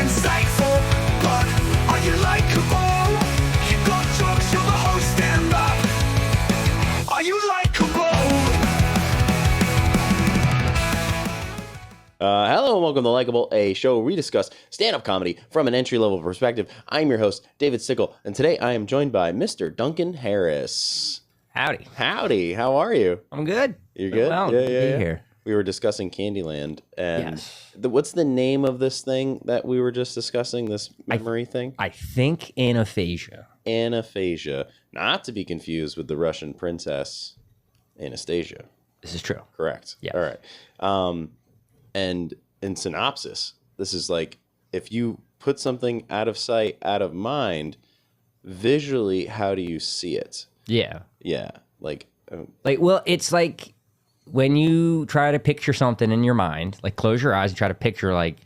insightful, but are you likable? You got jokes, you're the host, stand up. Are you likable? Hello and welcome to Likeable, a show where we discuss stand-up comedy from an entry-level perspective. I'm your host, David Stickle, and today I am joined by Mr. Duncan Harris. Howdy. Howdy, how are you? I'm good. You're good? Well, yeah. here. We were discussing Candyland, and Yes. what's the name of this thing that we were just discussing, this memory thing? I think anaphasia. Anaphasia, not to be confused with the Russian princess Anastasia. This is true. Correct. Yes. All right. And in synopsis, this is like if you put something out of sight, out of mind, visually, how do you see it? Yeah. Yeah. Well, it's like when you try to picture something in your mind, like close your eyes and try to picture like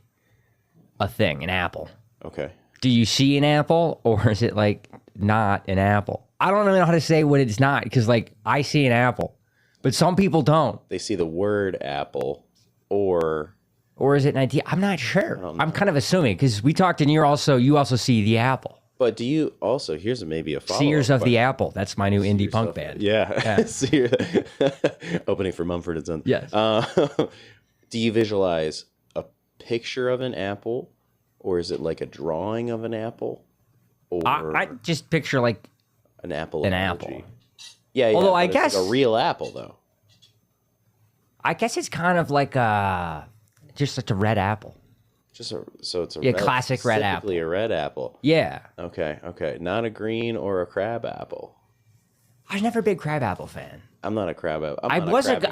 a thing, an apple. Okay. Do you see an apple or is it like not an apple? I don't know how to say what it's not because like I see an apple, but some people don't. They see the word apple or is it an idea? I'm not sure. I'm kind of assuming because we talked and you also see the apple. But do you also, here's maybe a follow-up Seers of the question. Apple. That's my new indie punk band. Yeah. Opening for Mumford & Sons. Yes. Do you visualize a picture of an apple, or is it like a drawing of an apple? Or I just picture like an apple. an emoji? apple. Yeah. Although but I it's guess- like a real apple, though. I guess it's kind of like just like a red apple. So it's a classic red apple. Specifically a red apple. Yeah. Okay. Not a green or a crab apple. I was never a big crab apple fan. I'm not a crab apple. I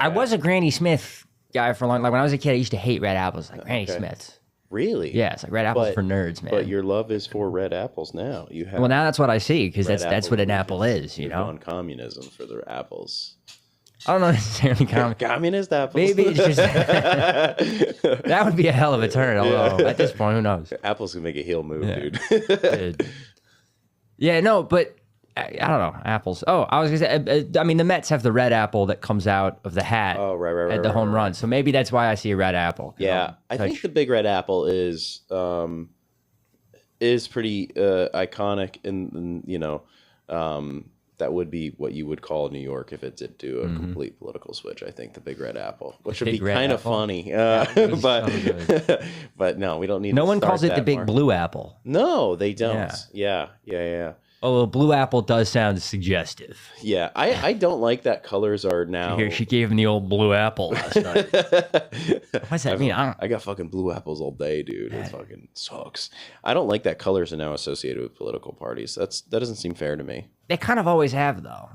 was a Granny Smith guy for a long. Like when I was a kid, I used to hate red apples, like Granny Smiths. Really? Yeah, it's like red apples for nerds, man. But your love is for red apples now. You have. Well, now that's what I see because red that's what an apple is, you You've know. gone communism for the apples. I don't know necessarily Communist apples. Maybe it's just that would be a hell of a turn. Although at this point, who knows? Apples can make a heel move, dude. Yeah, no, but I don't know. Apples. Oh, I was gonna say. I mean, the Mets have the red apple that comes out of the hat. Oh, right. At the home run, so maybe that's why I see a red apple. Yeah, I think the big red apple is pretty iconic, and you know, that would be what you would call New York if it did do a complete political switch. I think the big red apple, which would be kind of funny, but no, we don't need. No to one start calls it the that big mark. blue apple. No, they don't. Yeah. Although blue apple does sound suggestive. Yeah, I don't like that colors are now. Here, she gave him the old blue apple last night. What does that mean? I got fucking blue apples all day, dude. It fucking sucks. I don't like that colors are now associated with political parties. That doesn't seem fair to me. They kind of always have, though.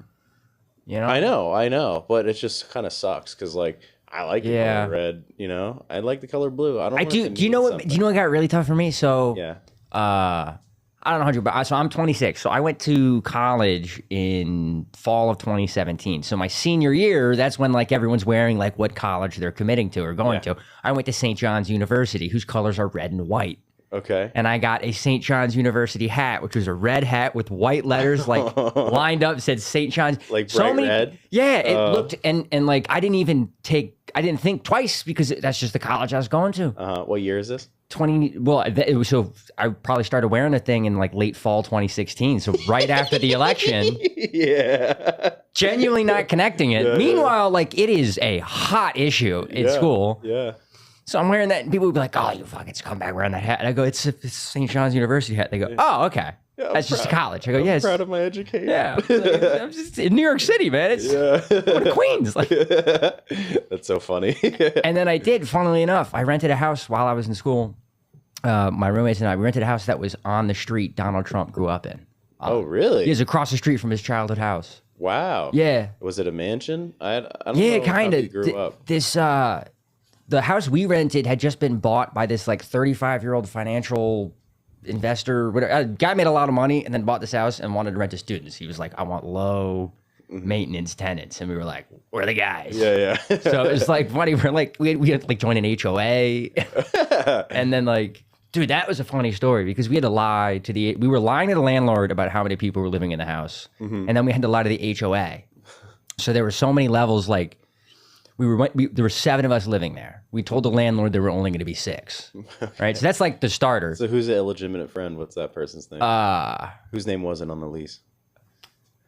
You know? I know, but it just kind of sucks because like I like the color red. You know, I like the color blue. I don't. I do. Do you know what? Do you know what got really tough for me? So Yeah. I don't know how to, but so I'm 26. So I went to college in fall of 2017. So my senior year, that's when like everyone's wearing like what college they're committing to or going to. I went to St. John's University, whose colors are red and white. Okay. And I got a St. John's University hat, which was a red hat with white letters like lined up, said St. John's. Like bright red? Yeah, it looked, and like I didn't think twice because that's just the college I was going to. What year is this? 20, well, it was, so I probably started wearing the thing in like late fall 2016. So right after the election. Yeah. Genuinely not connecting it. Yeah. Meanwhile, like it is a hot issue in school. Yeah. So I'm wearing that and people would be like, oh, you fucking scumbag wearing that hat. And I go, it's St. John's University hat. They go, oh, okay. Yeah, That's just a college. I go, I'm proud of my education. Yeah. Like, I'm just in New York City, man. It's going to Queens. Like, That's so funny. and then I did, funnily enough, I rented a house while I was in school. My roommates and I, we rented a house that was on the street Donald Trump grew up in. Oh, really? It was across the street from his childhood house. Wow. Yeah. Was it a mansion? I don't Yeah, know kind how he of. grew up. The house we rented had just been bought by this like 35-year-old financial investor. Whatever. Guy made a lot of money and then bought this house and wanted to rent to students. He was like, I want low maintenance tenants. And we were like, we're the guys. Yeah. So it was like funny. We're like, we had like joined an HOA. And then like, dude, that was a funny story because we had to lie to we were lying to the landlord about how many people were living in the house. And then we had to lie to the HOA. So there were so many levels, like there were 7 of us living there. We told the landlord there were only going to be 6. Right. So that's like the starter. So who's the illegitimate friend? What's that person's name? Whose name wasn't on the lease?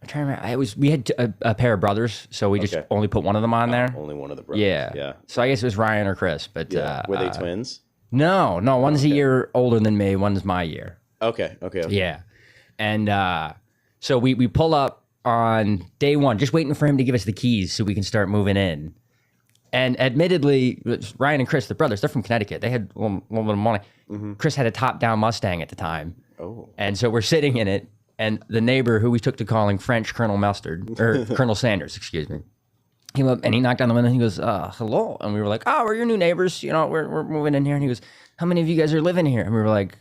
I'm trying to remember. We had a pair of brothers, so we just only put one of them on there. Only one of the brothers. Yeah. So I guess it was Ryan or Chris, but were they twins? No. One's a year older than me. One's my year. Okay. Yeah. And so we pull up on day 1, just waiting for him to give us the keys so we can start moving in. And admittedly, Ryan and Chris, the brothers, they're from Connecticut. They had a little bit of money. Mm-hmm. Chris had a top-down Mustang at the time. Oh. And so we're sitting in it, and the neighbor, who we took to calling French Colonel Mustard, or Colonel Sanders, excuse me, came up and he knocked on the window and he goes, hello. And we were like, oh, we're your new neighbors. You know, we're moving in here. And he goes, how many of you guys are living here? And we were like,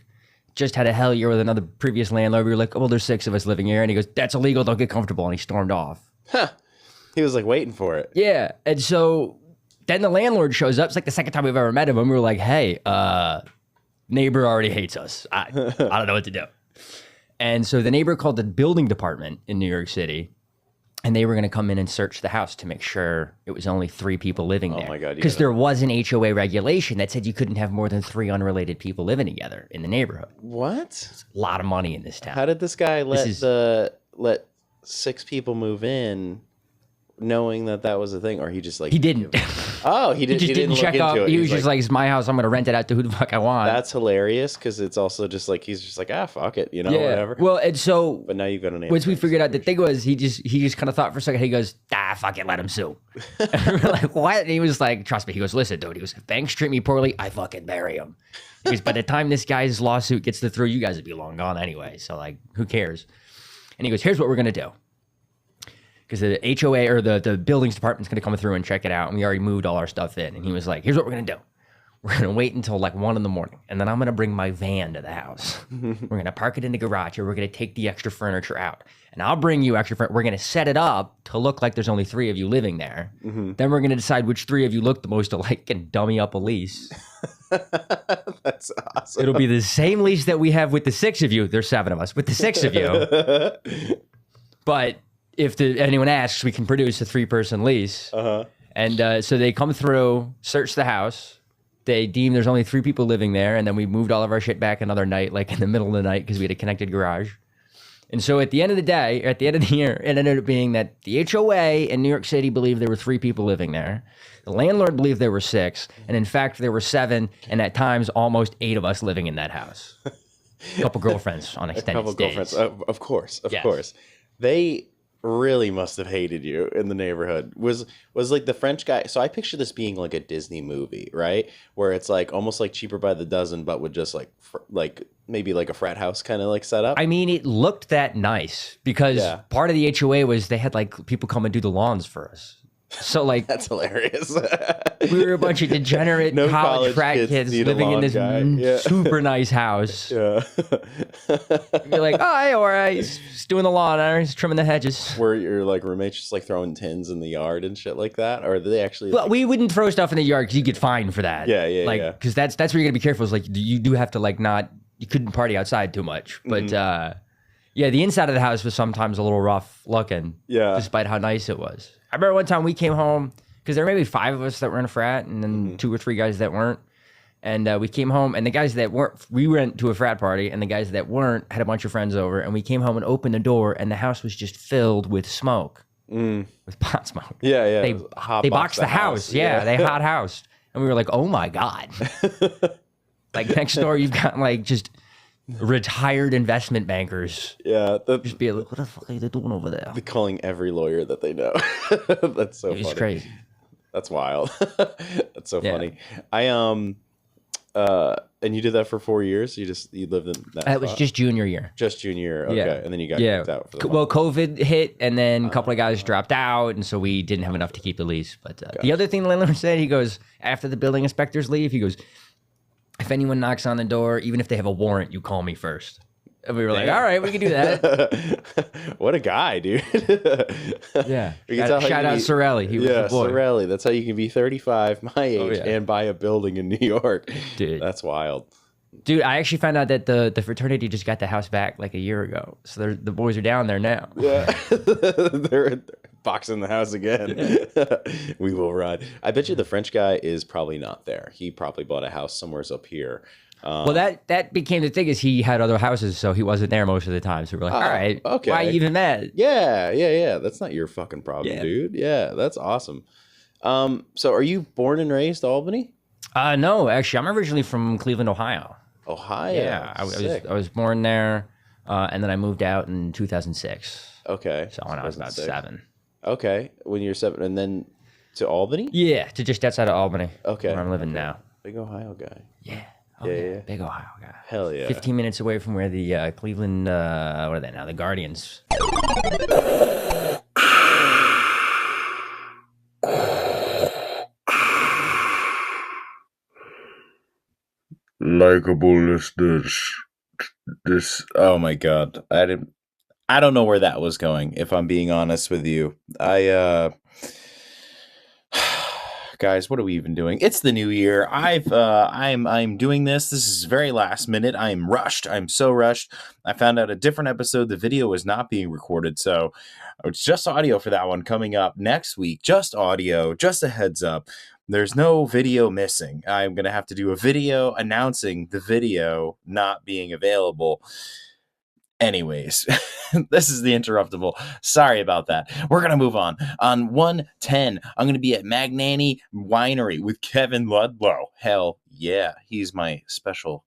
just had a hell year with another previous landlord. We were like, oh, well, there's 6 of us living here. And he goes, that's illegal. Don't get comfortable. And he stormed off. Huh. He was like waiting for it. Yeah. And so then the landlord shows up. It's like the second time we've ever met him. And we were like, hey, neighbor already hates us. I don't know what to do. And so the neighbor called the building department in New York City, and they were going to come in and search the house to make sure it was only 3 people living there. Oh my God. Because there was an HOA regulation that said you couldn't have more than 3 unrelated people living together in the neighborhood. What? It's a lot of money in this town. How did this guy let 6 people move in knowing that was a thing? Or he just like... He didn't. Oh, he just didn't check up. He was just like, it's my house. I'm going to rent it out to who the fuck I want. That's hilarious because it's also just like, he's just like, fuck it, whatever. Well, and so... But now you've got an answer. Once we figured out the thing was, he just kind of thought for a second. He goes, fuck it, let him sue. And we're like, what? And he was like, trust me. He goes, listen, dude. He goes, if banks treat me poorly, I fucking bury him. He goes, by the time this guy's lawsuit gets through, you guys would be long gone anyway. So like, who cares? And he goes, here's what we're going to do. Because the HOA or the buildings department's going to come through and check it out. And we already moved all our stuff in. And he was like, here's what we're going to do. We're going to wait until like 1 a.m. And then I'm going to bring my van to the house. We're going to park it in the garage, or we're going to take the extra furniture out. And I'll bring you extra furniture. We're going to set it up to look like there's only 3 of you living there. Mm-hmm. Then we're going to decide which 3 of you look the most alike and dummy up a lease. That's awesome. It'll be the same lease that we have with the 6 of you. There's 7 of us. With the 6 of you. But... if anyone asks, we can produce a 3-person lease. Uh-huh. And so they come through, search the house. They deem there's only 3 people living there. And then we moved all of our shit back another night, like in the middle of the night, because we had a connected garage. And so at the end of the day, at the end of the year, it ended up being that the HOA in New York City believed there were 3 people living there. The landlord believed there were 6. And in fact, there were 7. And at times, almost 8 of us living in that house. A couple girlfriends on extended stays. Girlfriends, of course. They... really must have hated you in the neighborhood. Was like the French guy. So I picture this being like a Disney movie, right? Where it's like almost like Cheaper by the Dozen, but with just like maybe like a frat house kind of like setup. I mean, it looked that nice because part of the HOA was they had like people come and do the lawns for us. So like that's hilarious. We were a bunch of degenerate college frat kids living in this super nice house. Yeah. You're like, oh, hey, all right, he's doing the lawn, he's trimming the hedges. Were your like roommates just like throwing tins in the yard and shit like that, or did they actually? Well, we wouldn't throw stuff in the yard because you get fined for that. Yeah. Because that's where you gotta be careful. Is like you do have to like not, you couldn't party outside too much, but yeah, the inside of the house was sometimes a little rough looking. Yeah. Despite how nice it was. I remember one time we came home, because there were maybe 5 of us that were in a frat, and then 2 or 3 guys that weren't. And we came home, and the guys that weren't, we went to a frat party, and the guys that weren't had a bunch of friends over, and we came home and opened the door, and the house was just filled with smoke, with pot smoke. Yeah. They boxed the house. Yeah, they hot housed. And we were like, oh my God. Like next door, you've got like just retired investment bankers. Yeah. Just be like, what the fuck are they doing over there? They're calling every lawyer that they know. That's so funny. It's crazy. That's wild. That's so funny. And you did that for 4 years? You lived in that It was just junior year. Just junior year, okay. Yeah. And then you got kicked out for the Well, COVID hit, and then a couple of guys dropped out, and so we didn't have enough to keep the lease. But the other thing the landlord said, he goes, after the building inspectors leave, he goes, if anyone knocks on the door, even if they have a warrant, you call me first. And we were like, all right, we can do that. What a guy, dude. Yeah. Shout out Sorelli. He was the boy. Sorelli. That's how you can be 35, my age, and buy a building in New York. Dude. That's wild. Dude, I actually found out that the fraternity just got the house back like a year ago. So the boys are down there now. Yeah. They're box in the house again. We will ride. I bet you the French guy is probably not there. He probably bought a house somewhere up here. Well, that became the thing is he had other houses, so he wasn't there most of the time. So we're like, all right, okay. why are you even mad? Yeah. That's not your fucking problem, dude. Yeah, that's awesome. So are you born and raised Albany? No, actually, I'm originally from Cleveland, Ohio. Ohio. Yeah, I was born there, and then I moved out in 2006. Okay. So when I was about 7. Okay, when you're 7, and then to Albany? Yeah, to just outside of Albany. Okay. Where I'm living now. Big Ohio guy. Yeah. Yeah. Big Ohio guy. Hell yeah. 15 minutes away from where the Cleveland, what are they now? The Guardians. Likeable listeners. This. Oh my god. I don't know where that was going. If I'm being honest with you, guys, what are we even doing? It's the new year. I'm doing this. This is very last minute. I'm rushed. I'm so rushed. I found out a different episode. The video was not being recorded, so it's just audio for that one coming up next week. Just audio. Just a heads up. There's no video missing. I'm gonna have to do a video announcing the video not being available. Anyways, this is the Interruptible. Sorry about that. We're going to move on. On 110, I'm going to be at Magnani Winery with Kevin Ludlow. Hell yeah, he's my special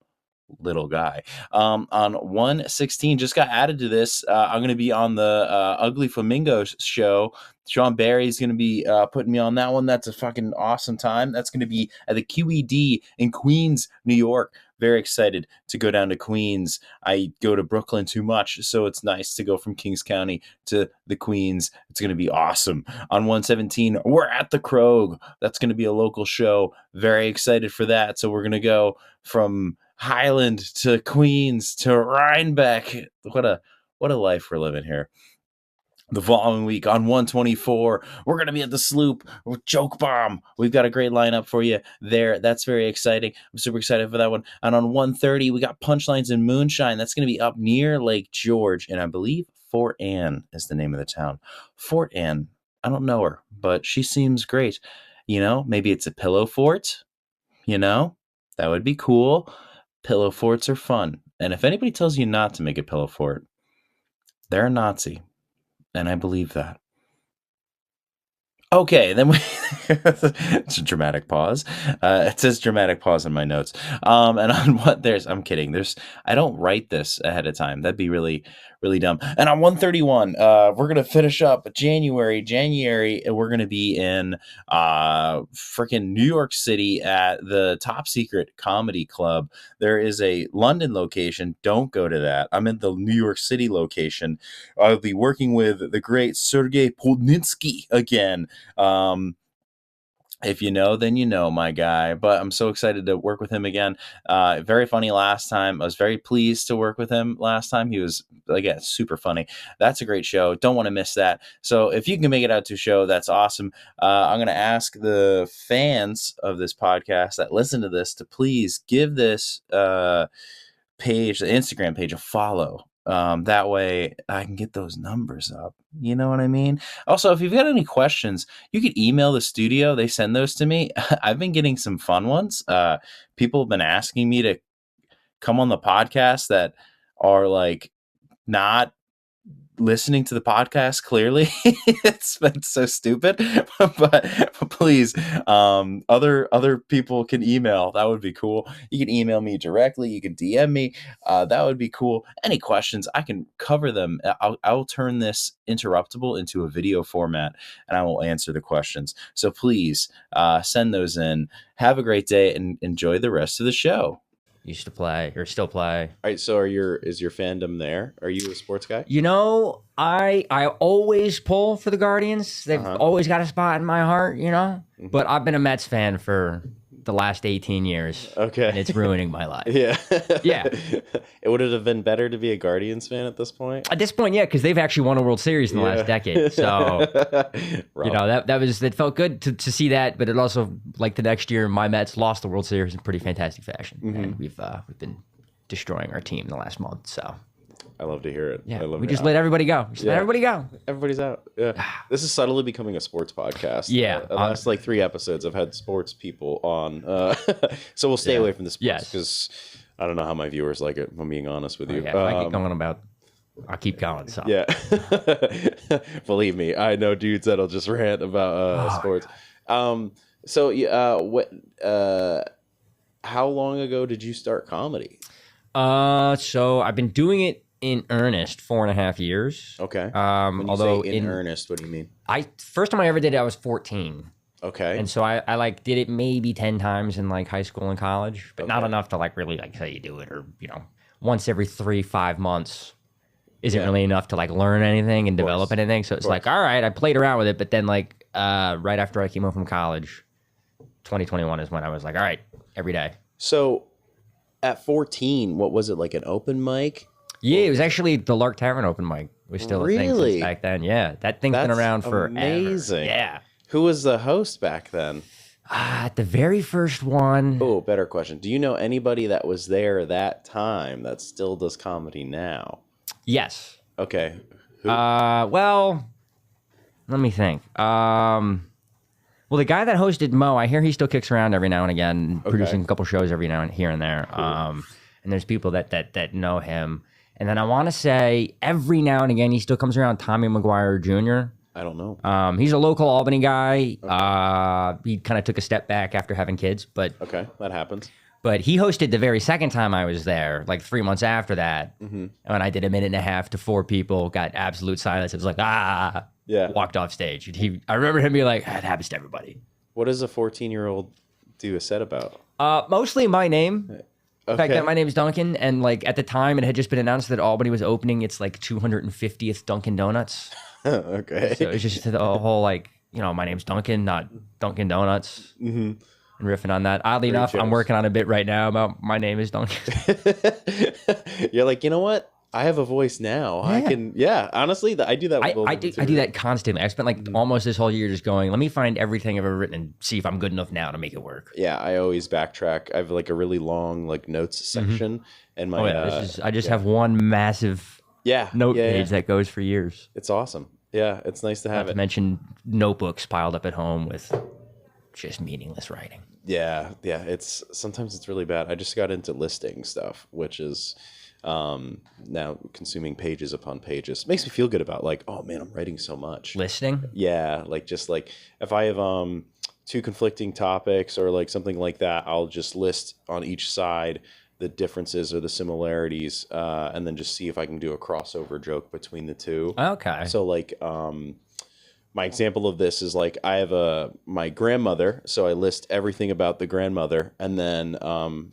little guy. On 116, just got added to this. I'm going to be on the Ugly Flamingos show. Sean Barry's going to be putting me on that one. That's a fucking awesome time. That's going to be at the QED in Queens, New York. Very excited to go down to Queens. I go to Brooklyn too much, so it's nice to go from Kings County to the Queens. It's going to be awesome. On 117, we're at the Krog. That's going to be a local show. Very excited for that. So we're going to go from Highland to Queens to Rhinebeck. What a life we're living here. The following week on 124, we're going to be at the Sloop with Joke Bomb. We've got a great lineup for you there. That's very exciting. I'm super excited for that one. And on 130, we got Punchlines and Moonshine. That's going to be up near Lake George. And I believe Fort Anne is the name of the town. Fort Anne. I don't know her, but she seems great. You know, maybe it's a pillow fort. You know, that would be cool. Pillow forts are fun. And if anybody tells you not to make a pillow fort, they're a Nazi. And I believe that. Okay, then it's a dramatic pause. It says dramatic pause in my notes. And on what I'm kidding. I don't write this ahead of time. That'd be really, really dumb. And on 131, we're going to finish up January, and we're going to be in freaking New York City at the Top Secret Comedy Club. There is a London location. Don't go to that. I'm in the New York City location. I'll be working with the great Sergei Podninsky again. If you know, then you know, my guy. But I'm so excited to work with him again. Very funny last time. I was very pleased to work with him last time. He was, again, super funny. That's a great show. Don't want to miss that. So if you can make it out to a show, that's awesome. I'm going to ask the fans of this podcast that listen to this to please give this page, the Instagram page, a follow. That way I can get those numbers up. You know what I mean? Also, if you've got any questions, you can email the studio. They send those to me. I've been getting some fun ones. People have been asking me to come on the podcast that are like not listening to the podcast clearly. It's been so stupid, but please, other people can email. That would be cool. You can email me directly. You can DM me. That would be cool. Any questions, I can cover them. I'll turn this Interruptible into a video format, and I will answer the questions. So please send those in. Have a great day and enjoy the rest of the show. Used to play or still play. All right, so is your fandom there? Are you a sports guy? You know, I always pull for the Guardians. They've always got a spot in my heart, you know? Mm-hmm. But I've been a Mets fan for the last 18 years. Okay. And it's ruining my life. Yeah. Yeah. Would it have been better to be a Guardians fan at this point? At this point, yeah, because they've actually won a World Series in the last decade. So, you know, that felt good to see that. But it also, like the next year, my Mets lost the World Series in pretty fantastic fashion. Mm-hmm. And we've been destroying our team the last month. So, I love to hear it. Yeah, I love we just let everybody go. Let everybody go. Everybody's out. Yeah, this is subtly becoming a sports podcast. Yeah, the last like 3 episodes, I've had sports people on, so we'll stay away from the sports because I don't know how my viewers like it. If I'm being honest with you. Yeah, if I keep going about, I'll keep going. So. Yeah, believe me, I know dudes that'll just rant about sports. How long ago did you start comedy? So I've been doing it in earnest 4.5 years. Okay. When you Although say in earnest, what do you mean? First time I ever did it, I was 14. Okay. And so I like did it maybe 10 times in like high school and college, but not enough to like really like say you do it, or once every 3-5 months isn't really enough to like learn anything and develop anything. So it's like, all right, I played around with it, but then like right after I came home from college, 2021 is when I was like, all right, every day. So at 14, what was it, like an open mic? Yeah, it was actually the Lark Tavern open mic. It was still a thing since back then. Yeah, that thing's been around forever. Amazing. Yeah. Who was the host back then? At the very first one. Oh, better question. Do you know anybody that was there that time that still does comedy now? Yes. Okay. Who? Well, let me think. Well, the guy that hosted Mo, I hear he still kicks around every now and again, producing a couple shows every now and here and there. Cool. And there's people that know him. And then I want to say every now and again he still comes around. Tommy McGuire Jr. I don't know. He's a local Albany guy. Okay. He kind of took a step back after having kids, but okay, that happens. But he hosted the very second time I was there, like 3 months after that. Mm-hmm. And I did 1.5 minutes to 4 people, got absolute silence. It was like, walked off stage. And I remember him being like, it happens to everybody. What does a 14-year-old do a set about? Mostly my name. Okay. The fact that my name is Duncan, and like at the time it had just been announced that Albany was opening its like 250th Dunkin' Donuts. Okay. So it's just the whole like, my name's Duncan, not Dunkin' Donuts. Mm-hmm. And riffing on that. Oddly enough, I'm working on a bit right now about my name is Duncan. You're like, you know what? I have a voice now. Yeah. I can, honestly, I do that with I do that constantly. I spent like almost this whole year just going, let me find everything I've ever written and see if I'm good enough now to make it work. Yeah, I always backtrack. I have like a really long like notes section. And my I just have one massive note page that goes for years. It's awesome. Yeah, it's nice to have it. Not to mention notebooks piled up at home with just meaningless writing. Yeah. Sometimes it's really bad. I just got into listing stuff, which is now consuming pages upon pages. Makes me feel good about like, oh man, I'm writing so much. Listing? Yeah, like just like if I have 2 conflicting topics or like something like that, I'll just list on each side the differences or the similarities, and then just see if I can do a crossover joke between the two. Okay. So like my example of this is like I have my grandmother, so I list everything about the grandmother, and then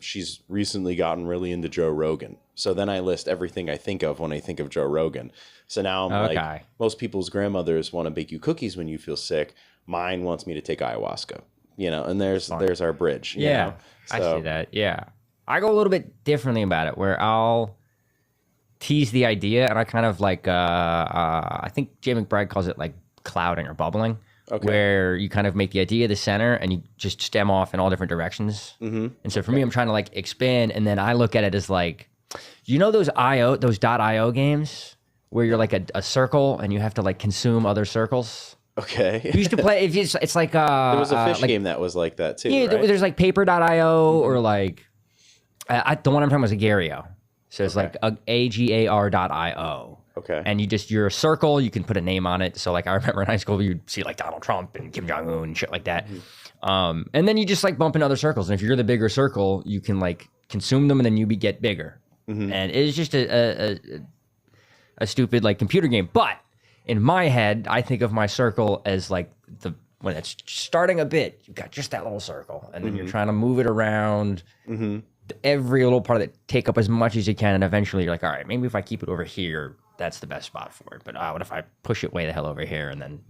she's recently gotten really into Joe Rogan. So then I list everything I think of when I think of Joe Rogan. So now I'm like, most people's grandmothers want to bake you cookies when you feel sick. Mine wants me to take ayahuasca, and there's our bridge. Yeah, so, I see that. Yeah, I go a little bit differently about it, where I'll tease the idea, and I kind of like, I think Jay McBride calls it like clouding or bubbling, where you kind of make the idea the center and you just stem off in all different directions. Mm-hmm. And so for me, I'm trying to like expand, and then I look at it as like, those .io games where you're like a circle and you have to like consume other circles. Okay. You used to play. It's like there was a fish game that was like that too. Yeah, right? There's like paper.io or like the one I'm talking about is Agario. So it's like agar.io. Okay. And you're a circle, you can put a name on it. So like I remember in high school you'd see like Donald Trump and Kim Jong-un and shit like that. Mm-hmm. And then you just like bump in other circles. And if you're the bigger circle, you can like consume them and then you get bigger. Mm-hmm. And it's just a stupid like computer game. But in my head, I think of my circle as like when it's starting a bit, you've got just that little circle. And then you're trying to move it around. Mm-hmm. Every little part of it, take up as much as you can. And eventually you're like, all right, maybe if I keep it over here, that's the best spot for it. But what if I push it way the hell over here and then,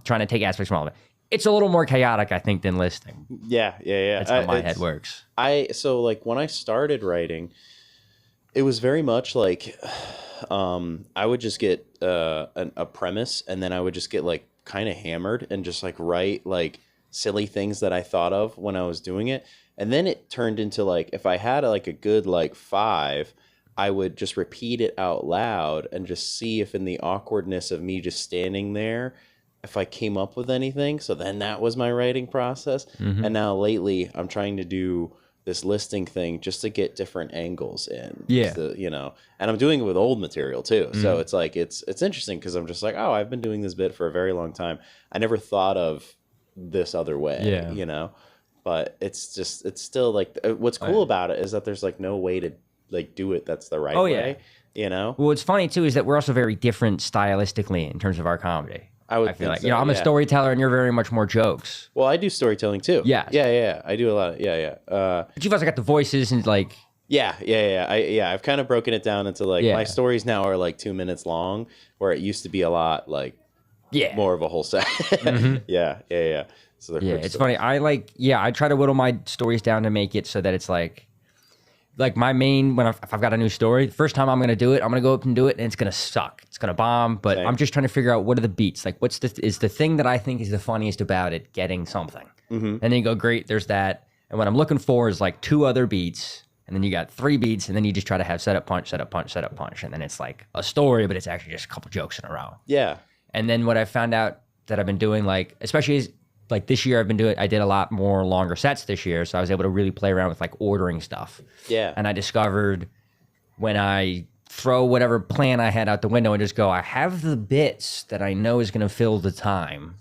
trying to take aspects from all of it. It's a little more chaotic, I think, than listing. Yeah. That's how my head works. So like when I started writing, it was very much like I would just get a premise, and then I would just get like kind of hammered and just like write like silly things that I thought of when I was doing it. And then it turned into like, if I had like a good like 5, I would just repeat it out loud and just see if in the awkwardness of me just standing there, if I came up with anything. So then that was my writing process. And now lately I'm trying to do this listing thing just to get different angles in. Yeah. You know, and I'm doing it with old material too. So it's like, it's interesting because I'm just like, oh, I've been doing this bit for a very long time. I never thought of this other way, you know, but it's still like, what's cool about it is that there's like no way to like do it that's the right way, you know? Well, what's funny too is that we're also very different stylistically in terms of our comedy. I feel like, so, you know, I'm a storyteller and you're very much more jokes. Well, I do storytelling too. Yeah. Yeah. I do a lot. But you've also got the voices and like... I've kind of broken it down into like, my stories now are like 2 minutes long, where it used to be a lot like more of a whole set. Yeah. So it's funny. I try to whittle my stories down to make it so that it's like my main, if I've got a new story, the first time I'm going to do it, I'm going to go up and do it, and it's going to suck. It's going to bomb, but I'm just trying to figure out what are the beats. Like, is the thing that I think is the funniest about it getting something? And then you go, great, there's that. And what I'm looking for is like 2 other beats, and then you got 3 beats, and then you just try to have setup, punch, setup, punch, setup, punch. And then it's like a story, but it's actually just a couple jokes in a row. Yeah. And then what I found out that I've been doing, like, especially like this year, I did a lot more longer sets this year, so I was able to really play around with like ordering stuff. Yeah. And I discovered when I throw whatever plan I had out the window and just go, I have the bits that I know is going to fill the time,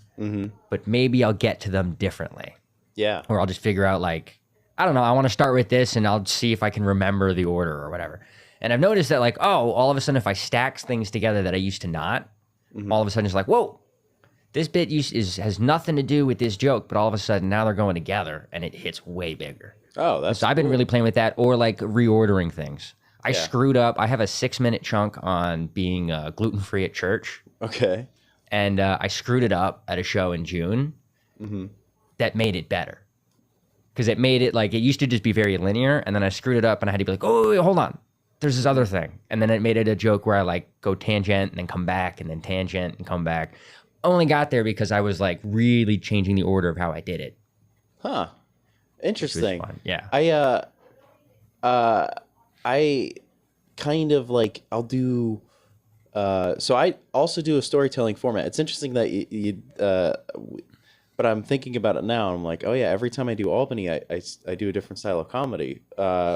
but maybe I'll get to them differently. Yeah. Or I'll just figure out like, I don't know, I want to start with this and I'll see if I can remember the order or whatever. And I've noticed that like, all of a sudden if I stack things together that I used to not, all of a sudden it's like, whoa, this bit has nothing to do with this joke, but all of a sudden now they're going together and it hits way bigger. Oh, that's so I've been really playing with that, or like reordering things. I screwed up. I have a 6-minute chunk on being gluten-free at church. Okay. And I screwed it up at a show in June. That made it better. Because it made it like, it used to just be very linear, and then I screwed it up and I had to be like, oh, wait, hold on. There's this other thing. And then it made it a joke where I like go tangent and then come back and then tangent and come back. Only got there because I was like really changing the order of how I did it. Huh. Interesting. Yeah. I kind of like, I'll do, so I also do a storytelling format. It's interesting that you but I'm thinking about it now. I'm like, oh yeah, every time I do Albany, I do a different style of comedy,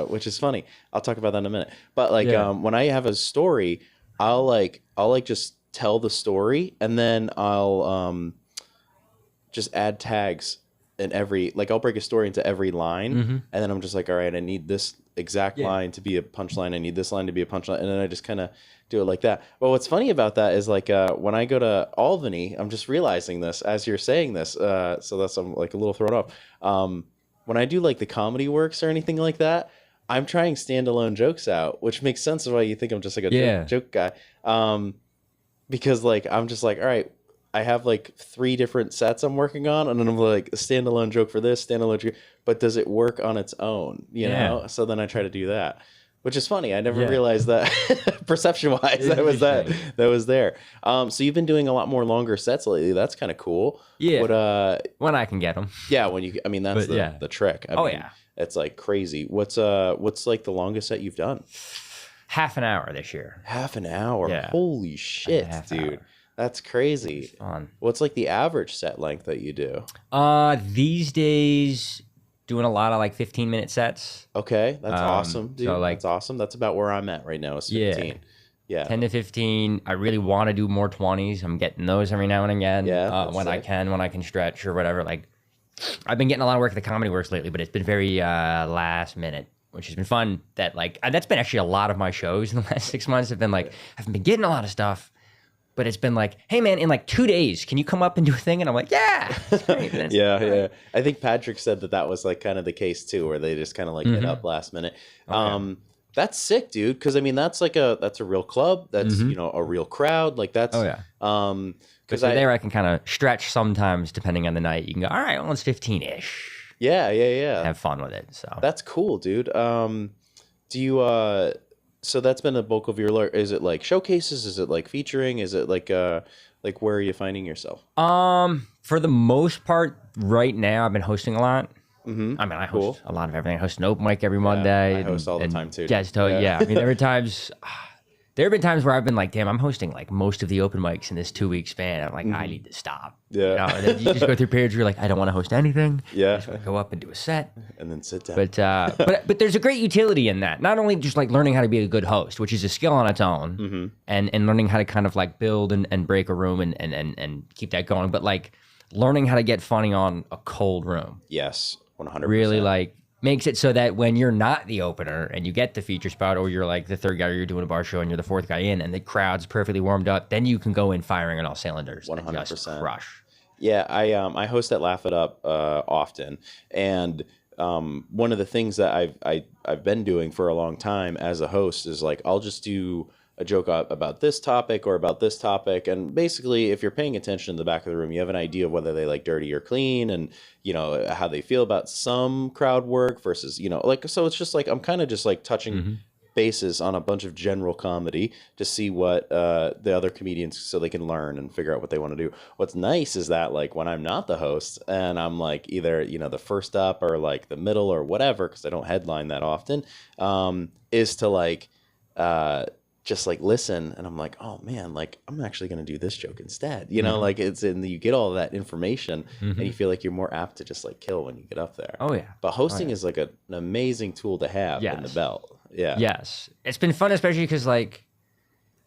which is funny. I'll talk about that in a minute. But like, when I have a story, I'll just tell the story, and then I'll just add tags in every, like I'll break a story into every line, and then I'm just like, all right, I need this exact line to be a punchline, I need this line to be a punchline, and then I just kind of do it like that. But what's funny about that is like when I go to Albany, I'm just realizing this as you're saying this, so I'm like a little thrown off. When I do like the Comedy Works or anything like that, I'm trying standalone jokes out, which makes sense of why you think I'm just like a joke guy. Because like I'm just like, all right, I have like 3 different sets I'm working on, and then I'm like a standalone joke for this, standalone joke, but does it work on its own? You know? So then I try to do that, which is funny. I never realized that perception-wise that was there. So you've been doing a lot more longer sets lately. That's kind of cool. Yeah. When I can get them. Yeah. I mean, that's the trick. I mean, it's like crazy. What's like the longest set you've done? Half an hour this year. Half an hour. Yeah. Holy shit, dude. Hour. That's crazy. It's fun. What's like the average set length that you do? These days, doing a lot of like 15-minute sets. Okay, that's awesome, dude. So like, that's awesome. That's about where I'm at right now. Is 15. Yeah. 10 to 15. I really want to do more 20s. I'm getting those every now and again. Yeah. When I can stretch or whatever. Like, I've been getting a lot of work at the Comedy Works lately, but it's been very last minute, which has been fun. That like, that's been actually a lot of my shows in the last 6 months have been like, I've been getting a lot of stuff, but it's been like, hey man, in like 2 days, can you come up and do a thing? And I'm like, yeah. Yeah. I think Patrick said that was like kind of the case too, where they just kind of like hit up last minute. Okay. That's sick, dude. Because I mean, that's a real club. That's a real crowd. Like that's because there I can kind of stretch sometimes depending on the night. You can go, all right, well it's 15-ish. Yeah. Have fun with it. So that's cool, dude. Do you so that's been the bulk of your work. Is it like showcases? Is it like featuring? Is it like where are you finding yourself? For the most part, right now I've been hosting a lot. I mean, I host a lot of everything. I host an open mic every Monday. I host all the time too. Yeah. I mean, there have been times where I've been like, damn, I'm hosting like most of the open mics in this 2-week span. I'm like, I need to stop. Yeah. You know? And then you just go through periods where you're like, I don't want to host anything. Yeah. I just want to go up and do a set. And then sit down. But there's a great utility in that. Not only just like learning how to be a good host, which is a skill on its own, and learning how to kind of like build and break a room and keep that going, but like learning how to get funny on a cold room. Yes, 100%. Really like makes it so that when you're not the opener and you get the feature spot, or you're like the third guy, or you're doing a bar show and you're the fourth guy in, and the crowd's perfectly warmed up, then you can go in firing on all cylinders 100%. and just crush. Yeah, I host at Laugh It Up often, and one of the things that I've been doing for a long time as a host is like I'll just do a joke about this topic or about this topic, and basically if you're paying attention in the back of the room, you have an idea of whether they like dirty or clean, and you know how they feel about some crowd work versus, you know, like, so it's just like I'm kind of just like touching bases on a bunch of general comedy to see what the other comedians, so they can learn and figure out what they want to do. What's nice is that like when I'm not the host and I'm like either, you know, the first up or like the middle or whatever, because I don't headline that often, is to like just like listen, and I'm like, oh man, like I'm actually going to do this joke instead, you know, like it's in you get all that information and you feel like you're more apt to just like kill when you get up there. Oh yeah. But hosting is like an amazing tool to have in the belt. Yeah. Yes. It's been fun, especially because like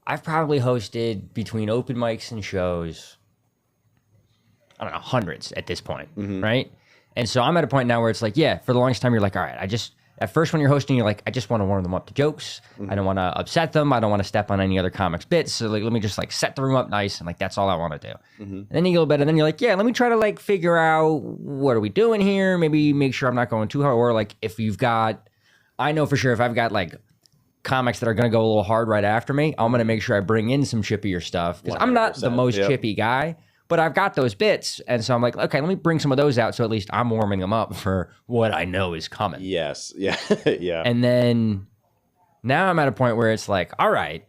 I've probably hosted between open mics and shows, I don't know, hundreds at this point, right? And so I'm at a point now where it's like, yeah, for the longest time you're like, all right, at first when you're hosting, you're like, I just want to warm them up to jokes. I don't want to upset them. I don't want to step on any other comics' bits. So like, let me just like set the room up nice, and like that's all I want to do. And then you go better, and then you're like, yeah, let me try to like figure out what are we doing here. Maybe make sure I'm not going too hard. Or like if you've got, I know for sure if I've got like comics that are going to go a little hard right after me, I'm going to make sure I bring in some chippier stuff, because I'm not the most chippy guy. But I've got those bits, and so I'm like, okay, let me bring some of those out, so at least I'm warming them up for what I know is coming. Yes, yeah, yeah. And then now I'm at a point where it's like, all right,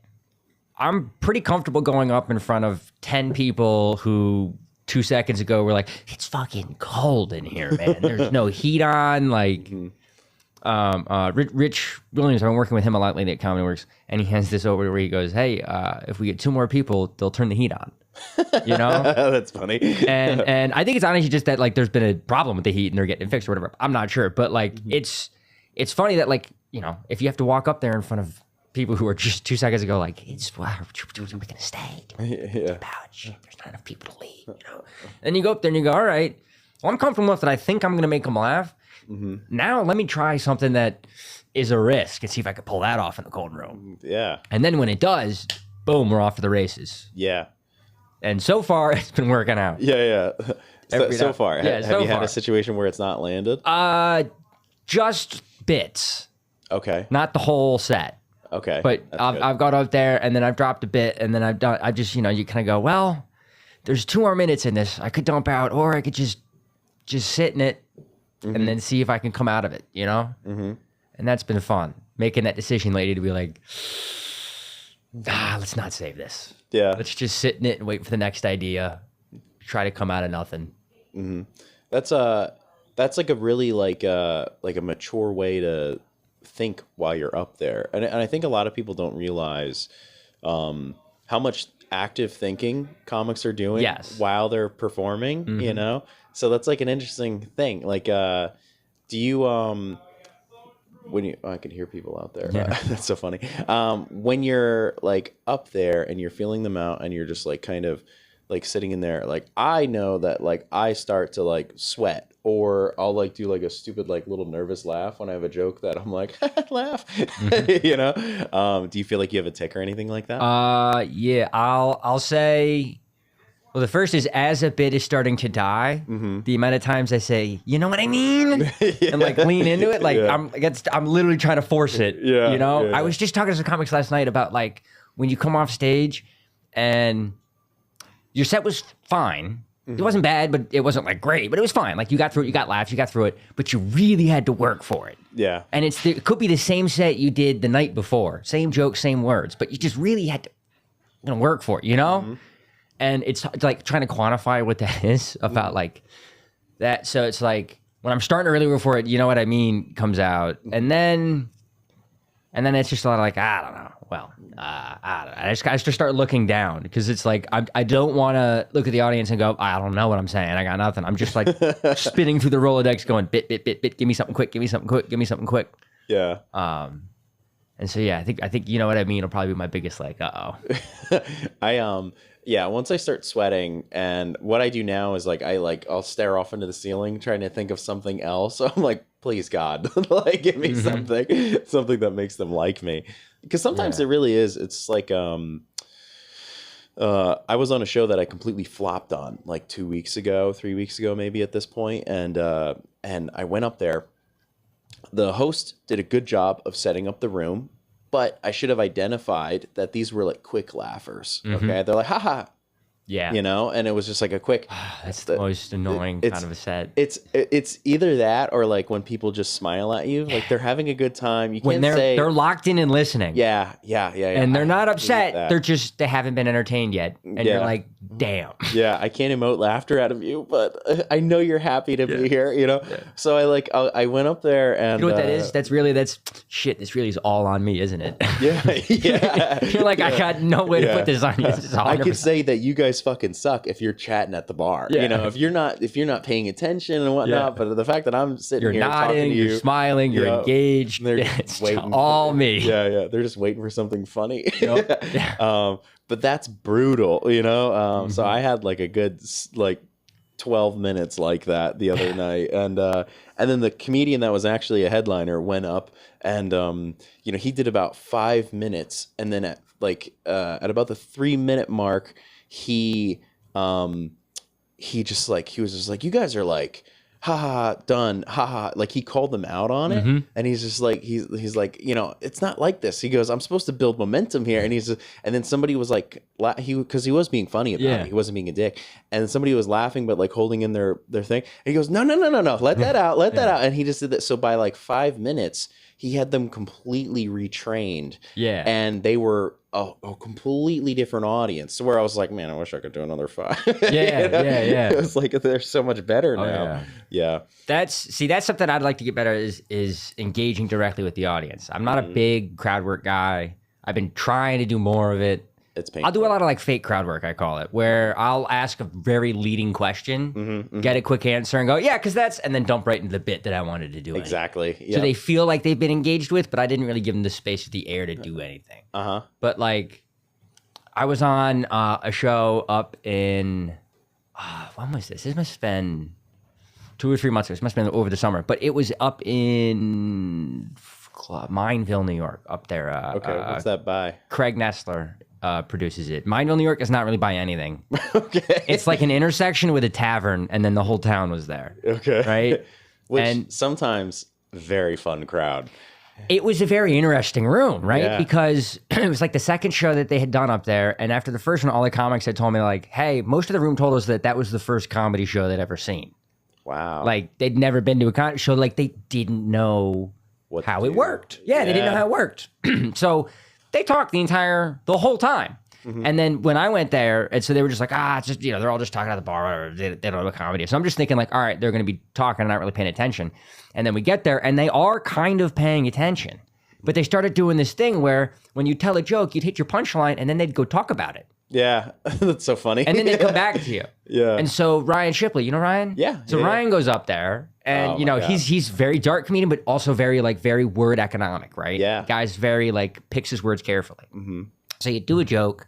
I'm pretty comfortable going up in front of 10 people who 2 seconds ago were like, it's fucking cold in here, man. There's no heat on. Like, Rich Williams, I've been working with him a lot lately at Comedy Works, and he has this over where he goes, hey, if we get 2 more people, they'll turn the heat on. You know? That's funny. and I think it's honestly just that like there's been a problem with the heat and they're getting it fixed or whatever. I'm not sure, but like it's funny that like, you know, if you have to walk up there in front of people who are just 2 seconds ago like, it's wow, we're gonna stay. Yeah. There's not enough people to leave, you know. And you go up there and you go, all right, well, I'm comfortable enough that I think I'm gonna make them laugh. Now let me try something that is a risk and see if I can pull that off in the cold room. Yeah. And then when it does, boom, we're off to the races. Yeah. And so far, it's been working out. Yeah. So far, Yeah, have you had a situation where it's not landed? Just bits. Okay. Not the whole set. Okay. But I've got up there, and then I've dropped a bit, and then I just, you know, you kind of go, well, there's 2 more minutes in this. I could dump out, or I could just sit in it and then see if I can come out of it, you know? And that's been fun. Making that decision lately to be like, let's not save this. Yeah. Let's just sit in it and wait for the next idea. Try to come out of nothing. That's like a really like a mature way to think while you're up there, and I think a lot of people don't realize how much active thinking comics are doing while they're performing. You know, so that's like an interesting thing. Like, do you when you, I can hear people out there. That's so funny. When you're like up there and you're feeling them out and you're just like kind of like sitting in there, like I know that like I start to like sweat, or I'll like do like a stupid like little nervous laugh when I have a joke that I'm like laugh. You know? Do you feel like you have a tick or anything like that? Yeah, I'll say. Well, the first is as a bit is starting to die, the amount of times I say, you know what I mean? And like lean into it. Like I'm literally trying to force it. You know? I was just talking to some comics last night about like when you come off stage and your set was fine. It wasn't bad, but it wasn't like great, but it was fine. Like you got through it, you got laughs, you got through it, but you really had to work for it. Yeah. And it could be the same set you did the night before, same jokes, same words, but you just really had to work for it, you know? And it's like trying to quantify what that is about like that. So it's like when I'm starting to really root for it, you know what I mean, comes out, and then it's just a lot of like, I don't know. Well, I don't know. I just start looking down because it's like I don't want to look at the audience and go, I don't know what I'm saying. I got nothing. I'm just like spinning through the Rolodex, going bit. Give me something quick. Give me something quick. Give me something quick. Yeah. And so yeah, I think you know what I mean. It'll probably be my biggest like, Yeah, once I start sweating, and what I do now is like I'll stare off into the ceiling trying to think of something else. So I'm like, please God, like give me something that makes them like me. Because sometimes it really is. It's like I was on a show that I completely flopped on like 3 weeks ago maybe at this point, and I went up there. The host did a good job of setting up the room. But I should have identified that these were like quick laughers. Okay, they're like, ha ha. yeah, You know, and it was just like a quick. that's the most annoying kind of a set. It's either that or like when people just smile at you, like they're having a good time. You When can't say they're locked in and listening. yeah, And they're not I hate upset. that. They haven't been entertained yet. And Yeah. you're like, damn. Yeah, I can't emote laughter out of you, but I know you're happy to be here, you know? So I went up there and... You know what that is? That's shit, this really is all on me, isn't it? Yeah. You're like, I got no way to Yeah. put this on you. This is I 100%. could say that you guys fucking suck if you're chatting at the bar. Yeah. You know, if you're not paying attention and whatnot, but the fact that I'm sitting You're here talking nodding, to you... you're smiling, you're Yeah. engaged. They're It's waiting all for, me. Yeah. They're just waiting for something funny. Yep. But that's brutal, you know? So I had like a good, like 12 minutes like that the other night. And then the comedian that was actually a headliner went up and, you know, he did about 5 minutes. And then at about the 3-minute mark, he was just like, you guys are like, ha ha, done, ha ha. Like he called them out on it, and he's just like, he's like, you know, it's not like this. He goes, I'm supposed to build momentum here, and and then somebody was like, because he was being funny about it, he wasn't being a dick, and somebody was laughing but like holding in their thing, and he goes, no, let that out, and he just did that. So by like 5 minutes, he had them completely retrained, and they were a completely different audience. So where I was like, man, I wish I could do another 5. Yeah. It was like they're so much better now. Yeah. That's something I'd like to get better is engaging directly with the audience. I'm not a big crowd work guy. I've been trying to do more of it. It's painful. I'll do a lot of like fake crowd work, I call it, where I'll ask a very leading question, get a quick answer, and go, yeah, because that's, and then dump right into the bit that I wanted to do. Exactly. So they feel like they've been engaged with, but I didn't really give them the space of the air to do anything. But like, I was on a show up in, when was this? This must have been 2 or 3 months ago. This must have been over the summer, but it was up in Mineville, New York, up there. Okay, what's that by? Craig Nestler produces it. Mineville, New York is not really by anything. Okay. It's like an intersection with a tavern, and then the whole town was there. Okay. Right? Which and sometimes very fun crowd. it was a very interesting room, right? Yeah. Because it was like the second show that they had done up there, and after the first one, all the comics had told me like, hey, most of the room told us that was the first comedy show they'd ever seen. Wow. Like, they'd never been to a comedy show. Like, they didn't know how it worked. Yeah, they didn't know how it worked. So they talked the whole time. And then when I went there, and so they were just like, it's just, they're all just talking at the bar, or they don't know what comedy is. So I'm just thinking like, all right, they're going to be talking and not really paying attention. And then we get there, and they are kind of paying attention. But they started doing this thing where when you tell a joke, you'd hit your punchline, and then they'd go talk about it. Yeah, that's so funny. And then they'd come back to you. Yeah. And so Ryan Shipley, you know Ryan? Yeah. So Ryan goes up there, and he's very dark comedian, but also very word economic, right? Yeah. Guy's very picks his words carefully. So you do a joke,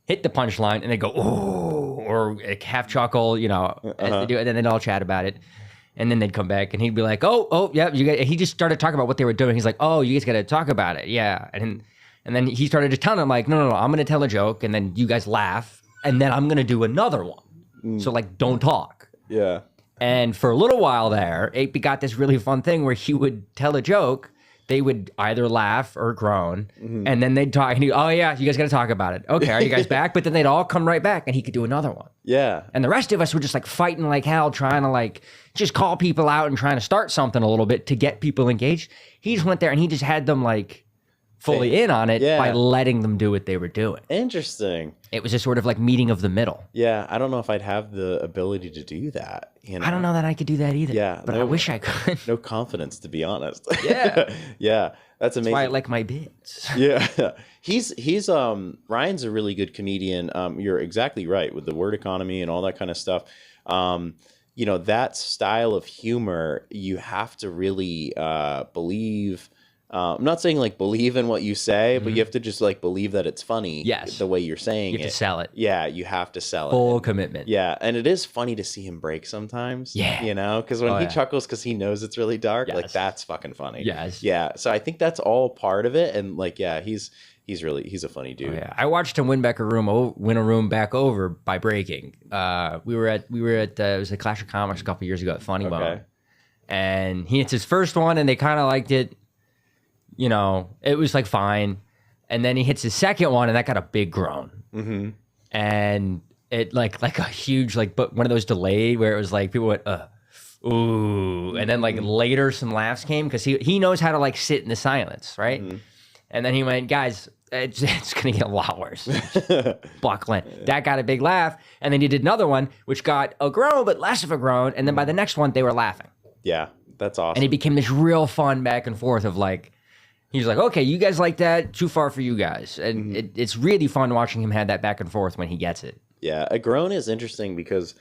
hit the punchline, and they go, ooh, or half chuckle, as they do, and then they'd all chat about it. And then they'd come back, and he'd be like, oh, yeah. He just started talking about what they were doing. He's like, oh, you guys got to talk about it. Yeah. And then he started just telling them like, no, I'm going to tell a joke, and then you guys laugh, and then I'm going to do another one. So don't talk. Yeah. And for a little while there, it got this really fun thing where he would tell a joke, they would either laugh or groan, and then they'd talk, and he'd, oh yeah, you guys got to talk about it. Okay, are you guys back? But then they'd all come right back, and he could do another one. Yeah. And the rest of us were just fighting like hell, trying to just call people out and trying to start something a little bit to get people engaged. He just went there and he just had them fully in on it Yeah. by letting them do what they were doing. Interesting. It was a sort of like meeting of the middle. Yeah, I don't know if I'd have the ability to do that. You know? I don't know that I could do that either. Yeah, but I wish I could. No confidence, to be honest. Yeah. Yeah, that's amazing. That's why I like my bits. Yeah, he's Ryan's a really good comedian. You're exactly right with the word economy and all that kind of stuff. You know, that style of humor, you have to really believe. I'm not saying like believe in what you say, but you have to just like believe that it's funny. Yes. The way you're saying You have it. to sell it. Yeah, you have to sell it. Full commitment. Yeah, and it is funny to see him break sometimes. Yeah. You know, because when he Yeah. chuckles because he knows it's really dark, like Yes. that's fucking funny. Yes. Yeah. So I think that's all part of it. And like, yeah, he's a funny dude. Oh, yeah, I watched him win a room back over by breaking. We were at it was a Clash of Comics a couple years ago at Funny Bone, and he hits his first one, and they kind of liked it. You know, it was like fine, and then he hits his second one, and that got a big groan, and it like a huge but one of those delayed where it was like people went ooh, and then like later some laughs came because he knows how to like sit in the silence, right? And then he went, guys, it's gonna get a lot worse. Buckle in. That got a big laugh, and then he did another one which got a groan but less of a groan, and then by the next one they were laughing, Yeah, that's awesome. and it became this real fun back and forth of like. He's like, okay, you guys like that? Too far for you guys. And it's really fun watching him have that back and forth when he gets it. Yeah, a groan is interesting because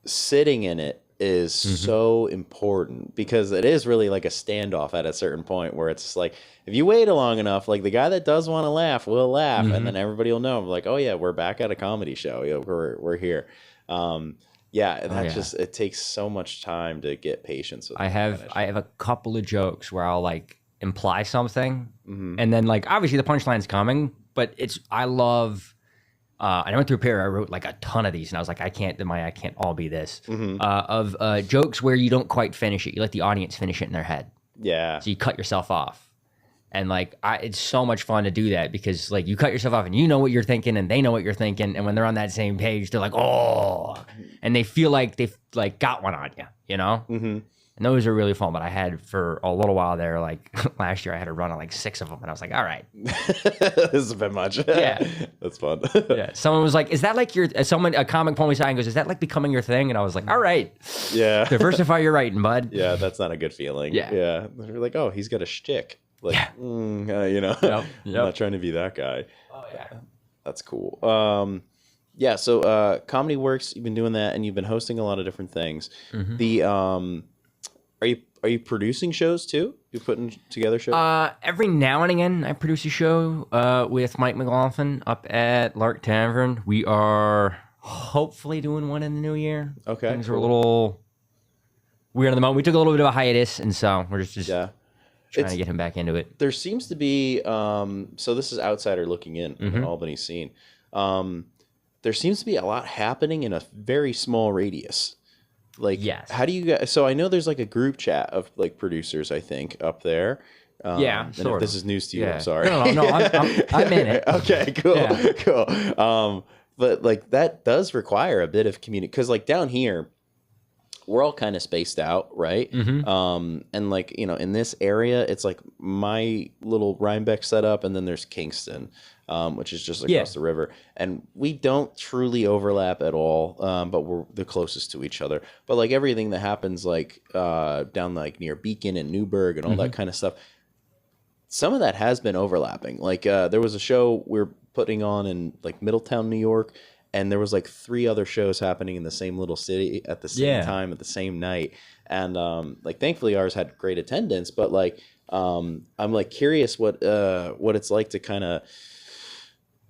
sitting in it is so important because it is really like a standoff at a certain point where it's like if you wait long enough, like the guy that does want to laugh will laugh, and then everybody will know. Like, oh yeah, we're back at a comedy show. You know, we're here. Yeah, and that just it takes so much time to get patience with. I have a couple of jokes where I'll like imply something, and then like obviously the punchline's coming, but I love. I went through a period. I wrote like a ton of these, and I was like, I can't all be this of jokes where you don't quite finish it. You let the audience finish it in their head. Yeah. So you cut yourself off. And like, it's so much fun to do that because like you cut yourself off and you know what you're thinking and they know what you're thinking. And when they're on that same page, they're like, oh, and they feel like they've like got one on you, you know? And those are really fun. But I had for a little while there, like last year, I had a run of like 6 of them. And I was like, all right. This is a bit much. Yeah. That's fun. Yeah. Someone was like, is that like a comic pulled me aside and goes, is that like becoming your thing? And I was like, all right. Yeah. Diversify your writing, bud. Yeah, that's not a good feeling. Yeah. Yeah. They're like, oh, he's got a shtick. Like, you know, Yep. I'm not trying to be that guy. Oh, yeah. That's cool. Yeah. So, Comedy Works, you've been doing that, and you've been hosting a lot of different things. The are you producing shows too? You putting together shows? Every now and again, I produce a show with Mike McLaughlin up at Lark Tavern. We are hopefully doing one in the new year. Okay, Things are a little weird at the moment. We took a little bit of a hiatus, and so we're just trying to get him back into it. There seems to be so this is outsider looking in an Albany scene. There seems to be a lot happening in a very small radius. Like, yes. How do you guys? So I know there's like a group chat of like producers, I think, up there. Yeah, and sort if of. this is news to you, Yeah. I'm sorry. No, I'm in it. Okay, cool, Yeah. cool. But like that does require a bit of community because like down here, we're all kind of spaced out, right? And like, you know, in this area, it's like my little Rhinebeck setup, and then there's Kingston, which is just across the river. And we don't truly overlap at all, but we're the closest to each other. But like everything that happens like down like near Beacon and Newburgh and all that kind of stuff, some of that has been overlapping. Like there was a show we're putting on in like Middletown, New York, and there was like 3 other shows happening in the same little city at the same time at the same night. And like thankfully ours had great attendance, but like I'm like curious what it's like to kind of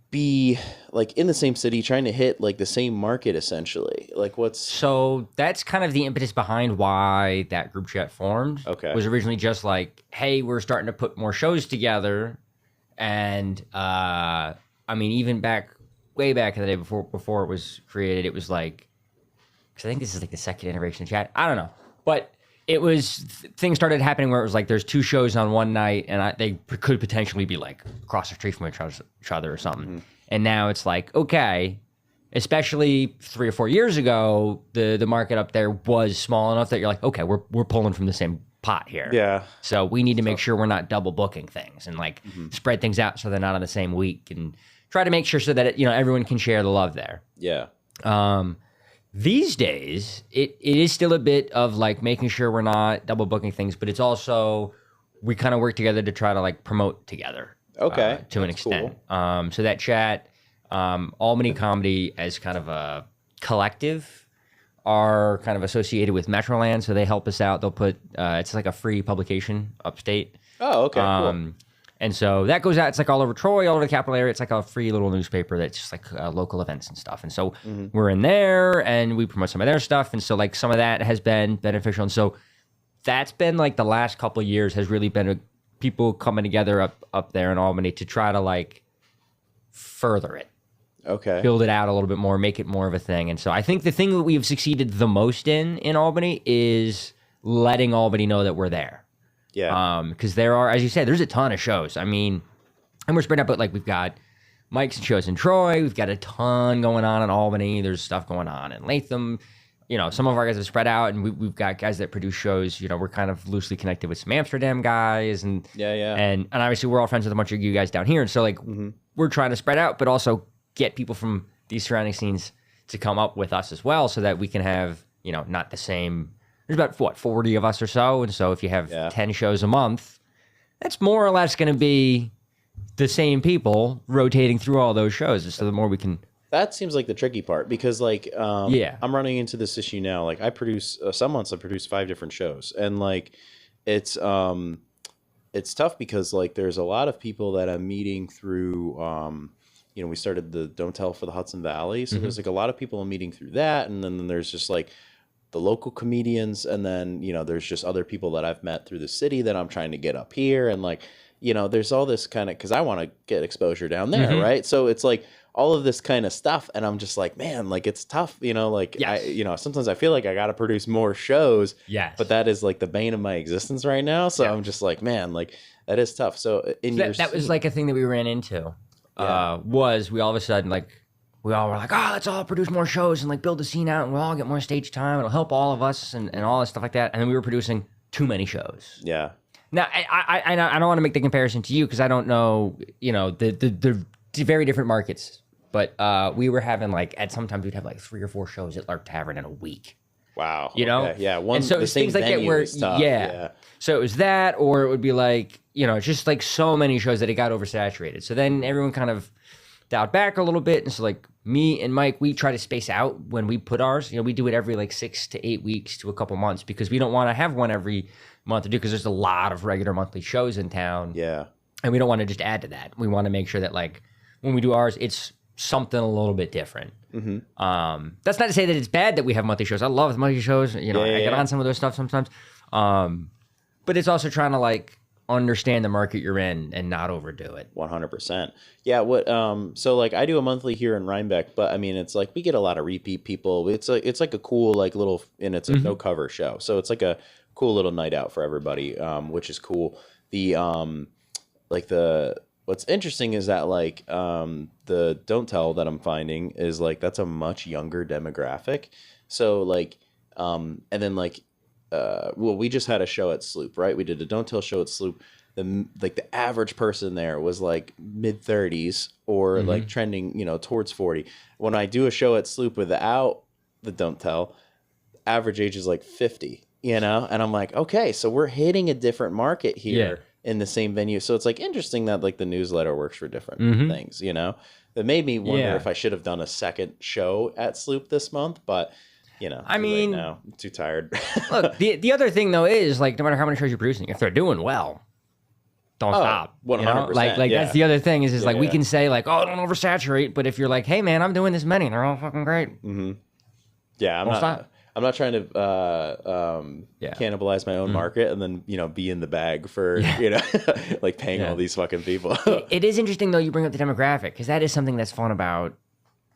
be like in the same city trying to hit like the same market essentially. Like So that's kind of the impetus behind why that group chat formed. Okay. Was originally just like, hey, we're starting to put more shows together. And I mean, even way back in the day before it was created, it was like, because I think this is like the second iteration of chat. I don't know. But it was, things started happening where it was like there's 2 shows on one night and they could potentially be like across the street from each other or something. And now it's like, okay, especially 3 or 4 years ago, the market up there was small enough that you're like, okay, we're pulling from the same pot here. Yeah. So we need to make sure we're not double booking things and like spread things out so they're not on the same week and try to make sure so that everyone can share the love there. Yeah. These days, it is still a bit of like making sure we're not double booking things, but it's also we kind of work together to try to like promote together. Okay. To an extent. Cool. So that chat, Albany Comedy as kind of a collective are kind of associated with Metroland, so they help us out. They'll put it's like a free publication upstate. Oh, okay, cool. And so that goes out. It's like all over Troy, all over the capital area. It's like a free little newspaper that's just like local events and stuff. And so we're in there and we promote some of their stuff. And so like some of that has been beneficial. And so that's been like the last couple of years has really been people coming together up there in Albany to try to like further it. Okay. Build it out a little bit more, make it more of a thing. And so I think the thing that we've succeeded the most in Albany is letting Albany know that we're there. Yeah. Because there are, as you said, there's a ton of shows. I mean, and we're spread out, but like we've got Mike's and shows in Troy. We've got a ton going on in Albany. There's stuff going on in Latham. Some of our guys have spread out, and we've got guys that produce shows. We're kind of loosely connected with some Amsterdam guys, and and obviously we're all friends with a bunch of you guys down here. And so like we're trying to spread out, but also get people from these surrounding scenes to come up with us as well, so that we can have not the same. There's about 40 of us or so, and so if you have 10 shows a month, that's more or less going to be the same people rotating through all those shows. So the more we can. That seems like the tricky part because like I'm running into this issue now. Like I produce some months I produce 5 different shows, and like it's tough because like there's a lot of people that I'm meeting through. We started the Don't Tell for the Hudson Valley, so there's like a lot of people I'm meeting through that, and then there's just like the local comedians, and then there's just other people that I've met through the city that I'm trying to get up here, and like there's all this kind of because I want to get exposure down there, right? So it's like all of this kind of stuff, and I'm just like, man, like it's tough, like sometimes I feel like I got to produce more shows, but that is like the bane of my existence right now. So I'm just like, man, like that is tough. So that was like a thing that we ran into. Was we all of a sudden like we all were like, let's all produce more shows and like build the scene out, and we'll all get more stage time. It'll help all of us and all this stuff like that. And then we were producing too many shows. Yeah. Now I don't want to make the comparison to you because I don't know the very different markets, but we were having like sometimes we'd have like 3 or 4 shows at Lark Tavern in a week. Wow. Okay. Yeah. One. And so the it's same things like that where So it was that, or it would be like just like so many shows that it got oversaturated. So then everyone kind of dialed back a little bit, and so like me and Mike, we try to space out when we put ours. We do it every like 6 to 8 weeks to a couple months because we don't want to have one every month to do because there's a lot of regular monthly shows in town. Yeah. And we don't want to just add to that. We want to make sure that like when we do ours, it's something a little bit different. That's not to say that it's bad that we have monthly shows. I love monthly shows. I get on some of those stuff sometimes. But it's also trying to like understand the market you're in and not overdo it. 100%. Yeah. So like I do a monthly here in Rhinebeck, but I mean, it's like we get a lot of repeat people. It's like a cool, like little, and it's a no cover show. So it's like a cool little night out for everybody, which is cool. What's interesting is that like the Don't Tell that I'm finding is like that's a much younger demographic. So like and then like we just had a show at Sloop, right? We did a Don't Tell show at Sloop. The average person there was like mid 30s or like trending towards 40. When I do a show at Sloop without the Don't Tell, average age is like 50, and I'm like, okay, so we're hitting a different market here. In the same venue. So it's like interesting that like the newsletter works for different things, that made me wonder if I should have done a second show at Sloop this month, but I mean, no, I'm too tired. Look, the other thing though is like no matter how many shows you're producing, if they're doing well, don't stop. 100%. Like that's the other thing is like we can say like, don't oversaturate, but if you're like, hey man, I'm doing this many, and they're all fucking great. Yeah, I'm not trying to cannibalize my own market and then be in the bag for like paying all these fucking people. It is interesting though you bring up the demographic because that is something that's fun about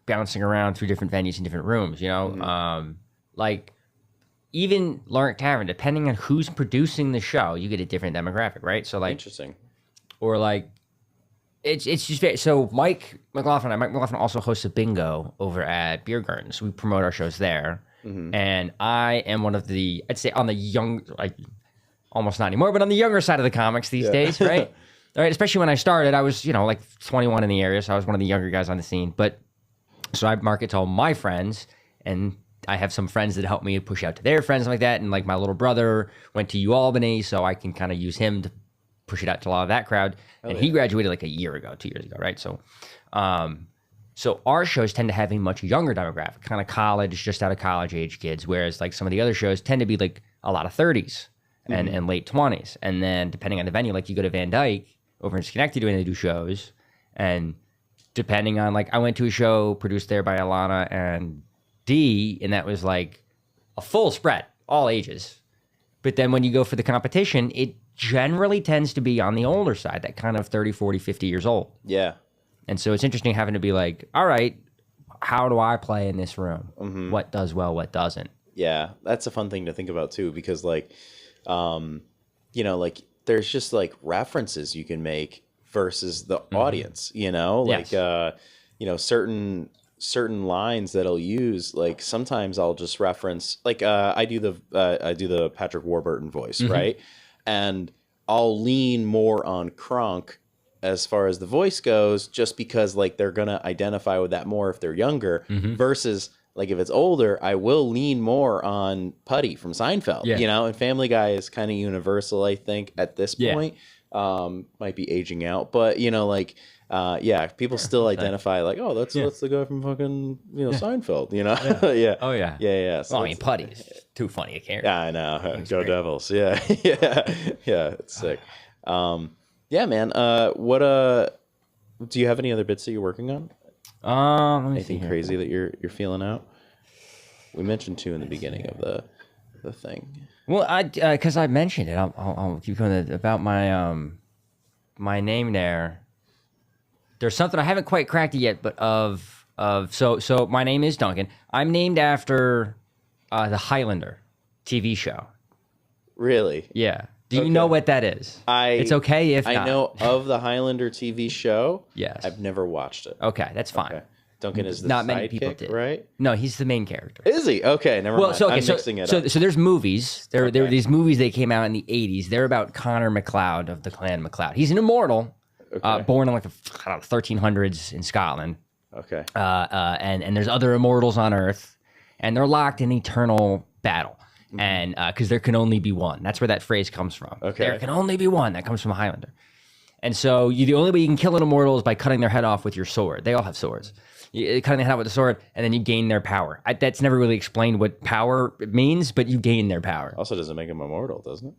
bouncing around through different venues and different rooms. Like even Lark Tavern, depending on who's producing the show, you get a different demographic, right? So like interesting, or like it's just very, so Mike McLaughlin also hosts a bingo over at Beer Gardens. We promote our shows there. And I am one of the, I'd say on almost not anymore, but on the younger side of the comics these days, right? All right, especially when I started, I was, like 21 in the area, so I was one of the younger guys on the scene. But so I market to all my friends, and I have some friends that help me push out to their friends like that. And like my little brother went to Albany, so I can kind of use him to push it out to a lot of that crowd. And he graduated like 2 years ago, right? So, so our shows tend to have a much younger demographic, kind of college, just out of college age kids, whereas like some of the other shows tend to be like a lot of 30s and late 20s. And then depending on the venue, like you go to Van Dyke over in Schenectady when they do shows, and depending on like I went to a show produced there by Alana and D, and that was like a full spread, all ages. But then when you go for the competition, it generally tends to be on the older side, that kind of 30, 40, 50 years old. Yeah. And so it's interesting having to be like, all right, how do I play in this room? What does well, what doesn't? Yeah, that's a fun thing to think about too, because like, like there's just like references you can make versus the audience, like, certain lines that I'll use. Like sometimes I'll just reference, like, I do the Patrick Warburton voice, right? And I'll lean more on Kronk as far as the voice goes, just because like they're gonna identify with that more if they're younger, versus like if it's older, I will lean more on Putty from Seinfeld, and Family Guy is kind of universal, I think, at this point. Might be aging out, but people still identify like, oh, that's the guy from fucking Seinfeld, yeah. Oh yeah, yeah. So well, I mean, Putty's too funny a character. Yeah, I know. Go great. Devils. Yeah, yeah. It's sick. Yeah, man. What do you have any other bits that you're working on? Anything crazy that you're feeling out? We mentioned 2 in the beginning of the thing. Well, because I mentioned it, I'll keep going about my my name there. There's something I haven't quite cracked it yet, but so my name is Duncan. I'm named after the Highlander TV show. Really? Yeah. Do you know what that is? It's okay if not. I know of the Highlander TV show. Yes. I've never watched it. Okay, that's fine. Okay. Duncan is the not many sidekick, people did, right? No, he's the main character. Is he? Okay, never mind. So, okay, I'm mixing it up. So there's movies. There are these movies that came out in the 80s. They're about Connor MacLeod of the Clan MacLeod. He's an immortal, born in like the 1300s in Scotland. Okay. And there's other immortals on Earth, and they're locked in eternal battle. And because there can only be one. That's where that phrase comes from. Okay. There can only be one. That comes from a Highlander. And so the only way you can kill an immortal is by cutting their head off with your sword. They all have swords. You cutting their head off with a sword, and then you gain their power. That's never really explained what power means, but you gain their power. Also doesn't make them immortal, doesn't it?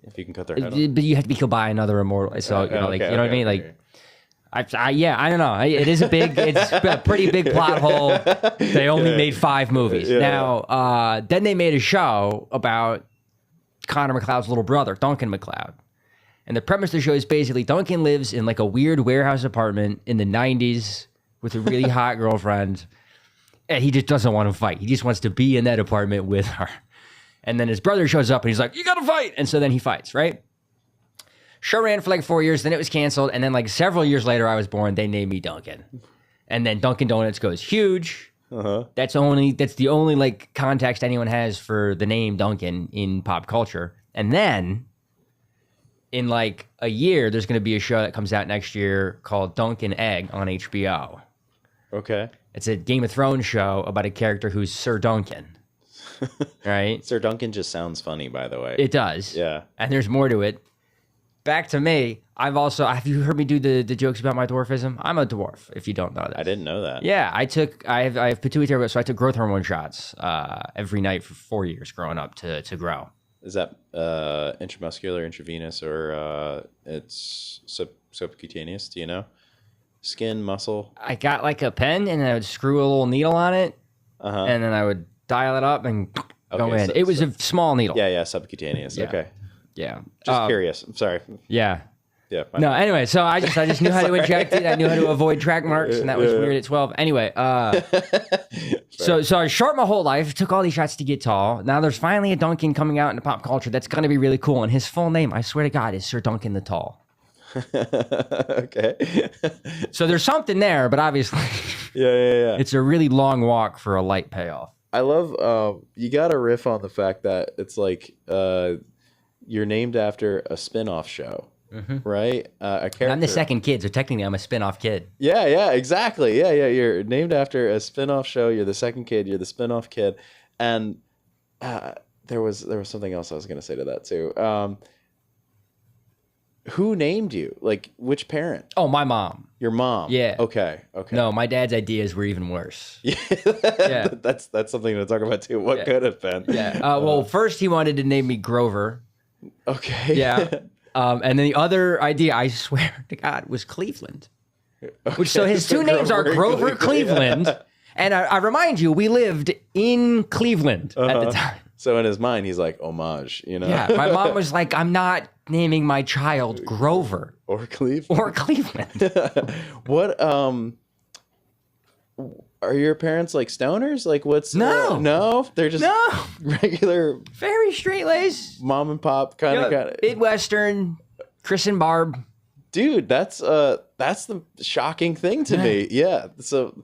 If you can cut their head off. But you have to be killed by another immortal. So, you know what I mean? Like, I don't know. It's a pretty big plot hole. They only made 5 movies. Yeah. Now, then they made a show about Connor MacLeod's little brother, Duncan MacLeod. And the premise of the show is basically Duncan lives in like a weird warehouse apartment in the 90s with a really hot girlfriend. And he just doesn't want to fight. He just wants to be in that apartment with her. And then his brother shows up and he's like, you got to fight. And so then he fights, right? Show ran for like 4 years, then it was canceled, and then like several years later, I was born. They named me Duncan, and then Dunkin' Donuts goes huge. That's the only like context anyone has for the name Duncan in pop culture. And then in like a year, there's going to be a show that comes out next year called Duncan Egg on HBO. Okay, it's a Game of Thrones show about a character who's Sir Duncan. Right? Sir Duncan just sounds funny, by the way. It does. Yeah, and there's more to it. Back to me. Have you heard me do the jokes about my dwarfism? I'm a dwarf, if you don't know that. I didn't know that. Yeah, I have pituitary, so I took growth hormone shots every night for 4 years growing up to grow. Is that intramuscular, intravenous, or it's subcutaneous? Do you know? Skin, muscle? I got like a pen, and I would screw a little needle on it, and then I would dial it up and go in. It was a small needle. Yeah, subcutaneous. Yeah. Okay. Yeah. Just curious. I'm sorry. Yeah. Yeah. No, anyway, so I just knew how to inject it. I knew how to avoid track marks, and that was weird at 12. Anyway, so I short my whole life, took all these shots to get tall. Now there's finally a Duncan coming out into pop culture that's going to be really cool, and his full name, I swear to God, is Sir Duncan the Tall. Okay. So there's something there, but obviously yeah. It's a really long walk for a light payoff. I love you got to riff on the fact that it's like you're named after a spin-off show, right? A character. And I'm the second kid, so technically I'm a spin-off kid. Yeah, exactly. Yeah. You're named after a spin-off show. You're the second kid. You're the spin-off kid. And there was something else I was going to say to that too. Who named you? Like, which parent? Oh, my mom. Your mom. Yeah. Okay. No, my dad's ideas were even worse. Yeah. That's something to talk about too. What could have been? Yeah. Well, first he wanted to name me Grover. Okay. Yeah. And then the other idea, I swear to God, was Cleveland. Which so his two names are Grover Cleveland. Yeah. And I remind you, we lived in Cleveland at the time. So in his mind, he's like, homage, you know? Yeah. My mom was like, I'm not naming my child Grover Or Cleveland. or Cleveland. What, are your parents like stoners? Like what's... No. No? They're just No. regular Very straight laced. mom and pop kind of. Midwestern, Chris and Barb. Dude, that's the shocking thing to me. Yeah. So...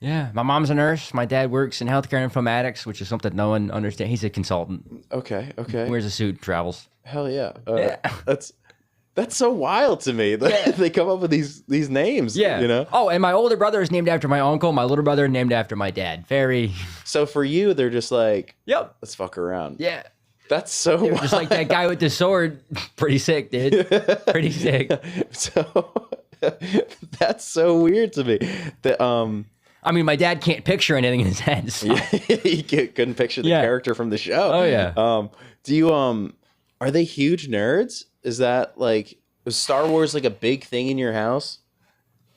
Yeah, my mom's a nurse. My dad works in healthcare informatics, which is something no one understands. He's a consultant. Okay. Wears a suit, travels. Hell yeah. Yeah. That's so wild to me. They come up with these names. Yeah. You know? Oh, and my older brother is named after my uncle. My little brother named after my dad. Very. So for you, they're just like, Yep. let's fuck around. Yeah. That's so wild. Just like that guy with the sword. Pretty sick, dude. Pretty sick. So that's so weird to me. I mean, my dad can't picture anything in his head. So. He couldn't picture the character from the show. Oh, yeah. Do you are they huge nerds? Is that like, was Star Wars like a big thing in your house?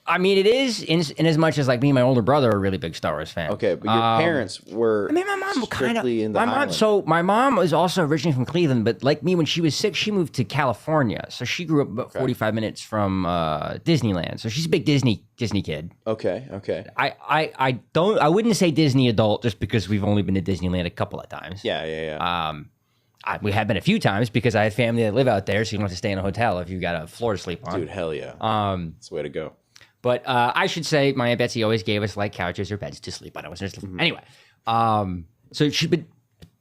I mean, it is in as much as like me and my older brother are a really big Star Wars fan. Okay, but your parents were. I mean, my mom kind of. in the My mom. Highlands. So my mom was also originally from Cleveland, but like me, when she was 6, she moved to California. So she grew up about 45 minutes from Disneyland. So she's a big Disney kid. Okay. I wouldn't say Disney adult just because we've only been to Disneyland a couple of times. Yeah. We have been a few times because I have family that live out there, so you don't have to stay in a hotel if you've got a floor to sleep on. Dude, hell yeah. That's the way to go. But I should say my Aunt Betsy always gave us like couches or beds to sleep on. Anyway, so she's been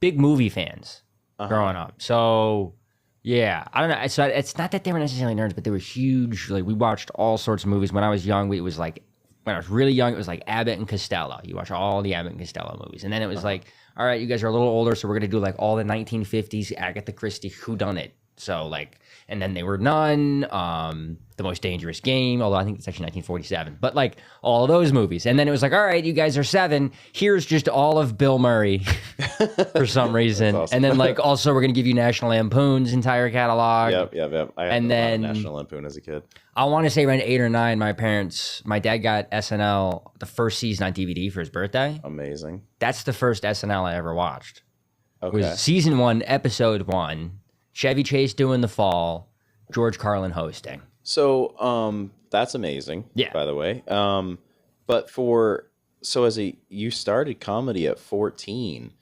big movie fans growing up. So yeah, I don't know. So it's not that they were necessarily nerds, but they were huge. Like we watched all sorts of movies when I was young. It was like when I was really young, it was like Abbott and Costello. You watch all the Abbott and Costello movies, and then it was like, all right, you guys are a little older, so we're gonna do like all the 1950s Agatha Christie whodunit. So like, and then they were None, The Most Dangerous Game, although I think it's actually 1947. But like all of those movies. And then it was like, all right, you guys are 7. Here's just all of Bill Murray for some reason. Awesome. And then like also we're going to give you National Lampoon's entire catalog. Yep. I had And then National Lampoon as a kid. I want to say around 8 or 9, my dad got SNL, the first season on DVD for his birthday. Amazing. That's the first SNL I ever watched. Okay. It was season 1, episode 1. Chevy Chase doing the fall, George Carlin hosting. So, that's amazing. Yeah. By the way, but you started comedy at 14.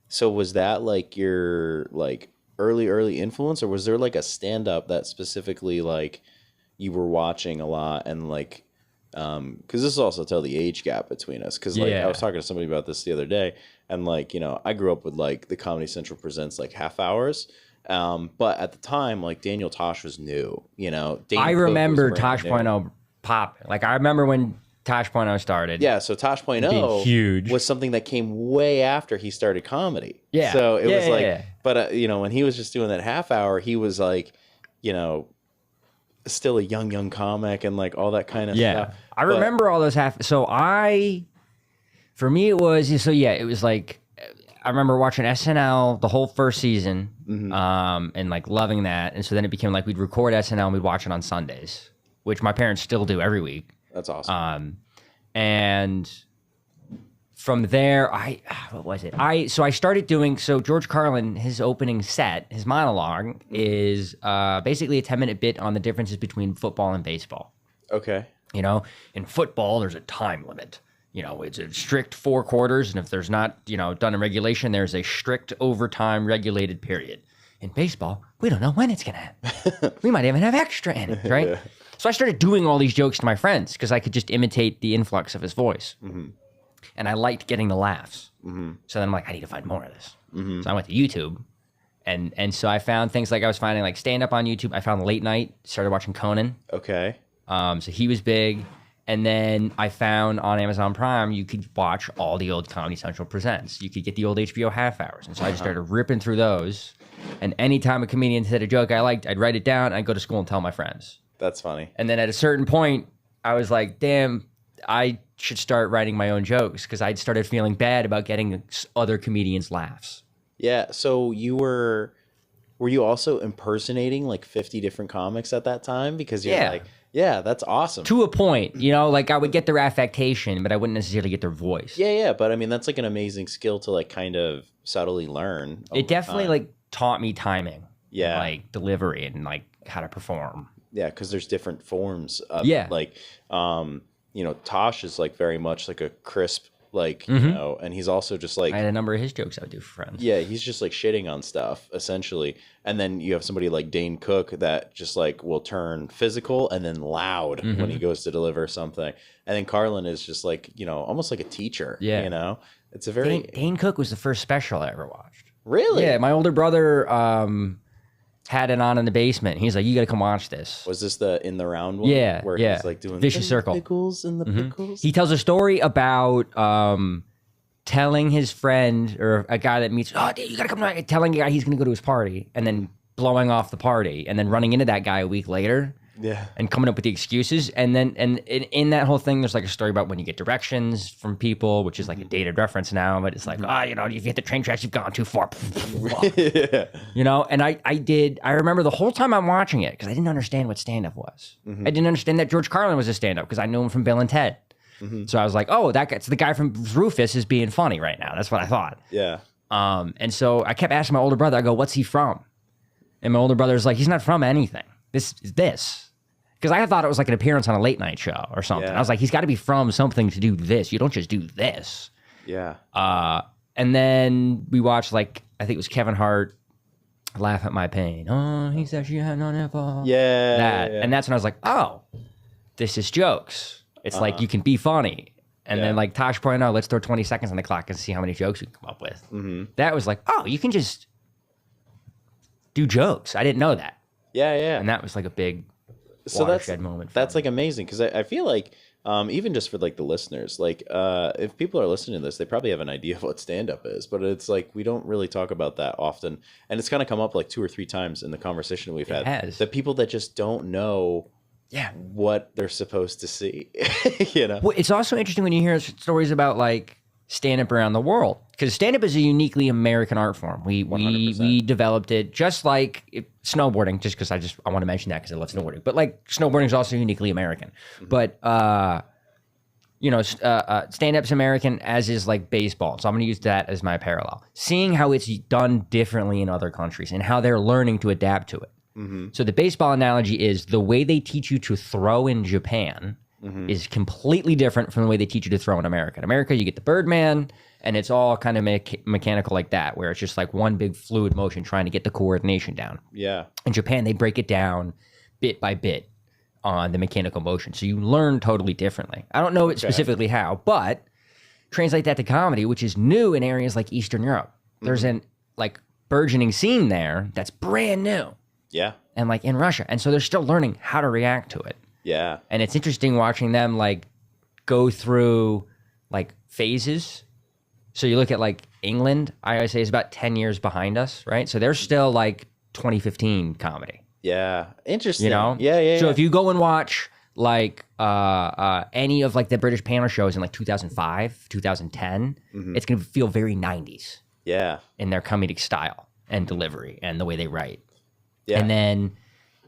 So was that like your like early influence, or was there like a stand up that specifically like you were watching a lot and like, because this will also tell the age gap between us. Because like I was talking to somebody about this the other day, and like I grew up with like the Comedy Central presents like half hours. But at the time, like Daniel Tosh was new, I remember Tosh.0 pop. Like I remember when Tosh.0 started. Yeah, so Tosh.0 huge was something that came way after he started comedy. Yeah. So it was like, but when he was just doing that half hour, he was like, still a young comic and like all that kind of stuff. I remember all those So for me it was like, I remember watching SNL the whole first season, and like loving that. And so then it became like we'd record SNL and we'd watch it on Sundays, which my parents still do every week. That's awesome. And from there, what was it? I started doing, George Carlin, his opening set, his monologue is basically a 10-minute bit on the differences between football and baseball. Okay. In football, there's a time limit. It's a strict 4 quarters, and if there's not, done in regulation, there's a strict overtime regulated period. In baseball, we don't know when it's going to happen. We might even have extra innings, right? Yeah. So I started doing all these jokes to my friends because I could just imitate the influx of his voice. Mm-hmm. And I liked getting the laughs. Mm-hmm. So then I'm like, I need to find more of this. Mm-hmm. So I went to YouTube, And so I found things like I was finding like stand up on YouTube. I found late night, started watching Conan. Okay. So he was big. And then I found on Amazon Prime, you could watch all the old Comedy Central presents. You could get the old HBO half hours. And so I just started ripping through those. And anytime a comedian said a joke I liked, I'd write it down. I'd go to school and tell my friends. That's funny. And then at a certain point, I was like, damn, I should start writing my own jokes because I'd started feeling bad about getting other comedians' laughs. Yeah. So were you also impersonating like 50 different comics at that time? Because you're like, yeah, that's awesome. To a point, you know, like I would get their affectation, but I wouldn't necessarily get their voice. Yeah. But I mean, that's like an amazing skill to like kind of subtly learn. It definitely like taught me timing. Yeah. Like delivery and like how to perform. Yeah. Cause there's different forms of like, you know, Tosh is like very much like a crisp, like, you know, and he's also just like, I had a number of his jokes I would do for friends. yeah, he's just like shitting on stuff essentially. And then you have somebody like Dane Cook that just like will turn physical and then loud when he goes to deliver something. And then Carlin is just like, you know, almost like a teacher, you know, it's a very, Dane Cook was the first special I ever watched. really? Yeah. My older brother, had it on in the basement. He's like, you got to come watch this. Was this the In the Round one? Yeah, Where yeah. he's like doing Vicious Circle. Pickles and the pickles? He tells a story about telling his friend or a guy that meets, oh, dude, you got to come tonight, telling a guy he's going to go to his party and then blowing off the party and then running into that guy a week later. Yeah. And coming up with the excuses. And then and in that whole thing, there's like a story about when you get directions from people, which is like a dated reference now, but it's like, you know, if you hit the train tracks, you've gone too far. Yeah. You know, and I remember the whole time I'm watching it, because I didn't understand what stand-up was. I didn't understand that George Carlin was a stand-up, because I knew him from Bill and Ted. So I was like, oh, that's the guy from Rufus is being funny right now. That's what I thought. Yeah. And so I kept asking my older brother, I go, what's he from? And my older brother's like, he's not from anything. This is this. Because I thought it was like an appearance on a late night show or something. Yeah. I was like, he's got to be from something to do this. You don't just do this. Yeah. And then we watched, like, I think it was Kevin Hart, Laugh at My Pain. Oh, he said she had no nipple. Yeah. That. Yeah. And that's when I was like, oh, this is jokes. It's like you can be funny. And then, like Tosh pointed out, let's throw 20 seconds on the clock and see how many jokes we can come up with. That was like, oh, you can just do jokes. I didn't know that. Yeah. And that was like a big So watershed moment. That's like amazing because I feel like even just for like the listeners, like if people are listening to this, they probably have an idea of what stand up is, but it's like we don't really talk about that often, and it's kind of come up like 2 or 3 times in the conversation we've had. Has. The people that just don't know what they're supposed to see, you know. Well, it's also interesting when you hear stories about like stand up around the world, because stand up is a uniquely American art form. We developed it just like snowboarding, just because I want to mention that because I love snowboarding. But like snowboarding is also uniquely American. But you know, stand up's American, as is like baseball. So I'm going to use that as my parallel. Seeing how it's done differently in other countries and how they're learning to adapt to it. So the baseball analogy is the way they teach you to throw in Japan is completely different from the way they teach you to throw in America. In America, you get the Birdman, and it's all kind of mechanical like that, where it's just like one big fluid motion trying to get the coordination down. Yeah. In Japan, they break it down bit by bit on the mechanical motion. So you learn totally differently. I don't know specifically how, but translate that to comedy, which is new in areas like Eastern Europe. There's an like burgeoning scene there that's brand new. Yeah. And like in Russia. And so they're still learning how to react to it. Yeah. And it's interesting watching them like go through like phases. So you look at like England, I always say is about 10 years behind us, right? So they're still like 2015 comedy. Yeah. Interesting. You know? Yeah. So if you go and watch like any of like the British panel shows in like 2005, 2010, it's going to feel very 90s. Yeah. In their comedic style and delivery and the way they write. Yeah. And then,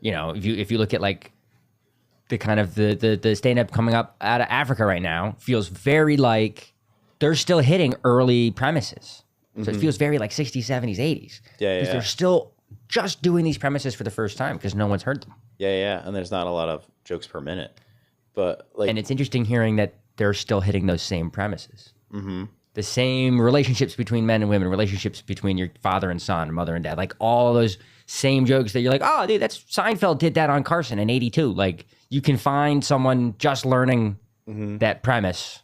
you know, if you look at like the kind of the stand-up coming up out of Africa right now, feels very like they're still hitting early premises. So it feels very like 60s, 70s, 80s. Yeah. Because they're still just doing these premises for the first time because no one's heard them. Yeah. And there's not a lot of jokes per minute. But like, And it's interesting hearing that they're still hitting those same premises. The same relationships between men and women, relationships between your father and son, mother and dad, like all those same jokes that you're like, oh, dude, that's Seinfeld did that on Carson in 82. Like you can find someone just learning that premise.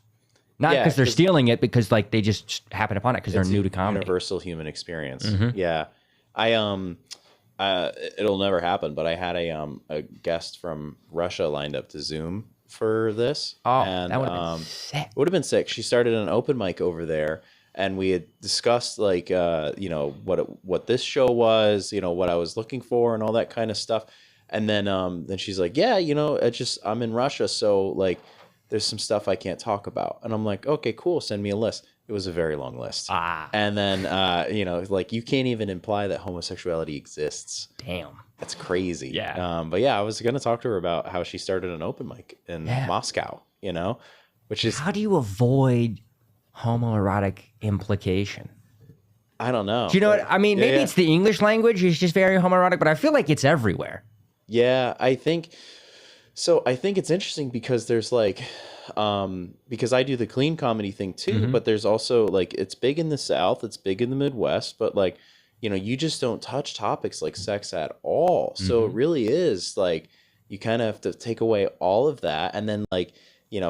Not because they're stealing it, because like they just happen upon it because they're new to comedy. Universal human experience. Yeah. It'll never happen, but I had a guest from Russia lined up to Zoom for this. Oh, and that would have been sick. would have been sick. She started an open mic over there, and we had discussed like what this show was, what I was looking for, and all that kind of stuff. And then she's like, yeah, I'm in Russia, so like there's some stuff I can't talk about. And I'm like, okay, cool, send me a list. It was a very long list. And then like you can't even imply that homosexuality exists. Damn. That's crazy. Yeah. But yeah, I was going to talk to her about how she started an open mic in Moscow, which is... How do you avoid homoerotic implication? I don't know. Do you know what I mean? Maybe it's the English language is just very homoerotic, but I feel like it's everywhere. Yeah, I think it's interesting because there's like, because I do the clean comedy thing too, but there's also like, it's big in the South, it's big in the Midwest, but like, you just don't touch topics like sex at all. So it really is like, you kind of have to take away all of that. And then like,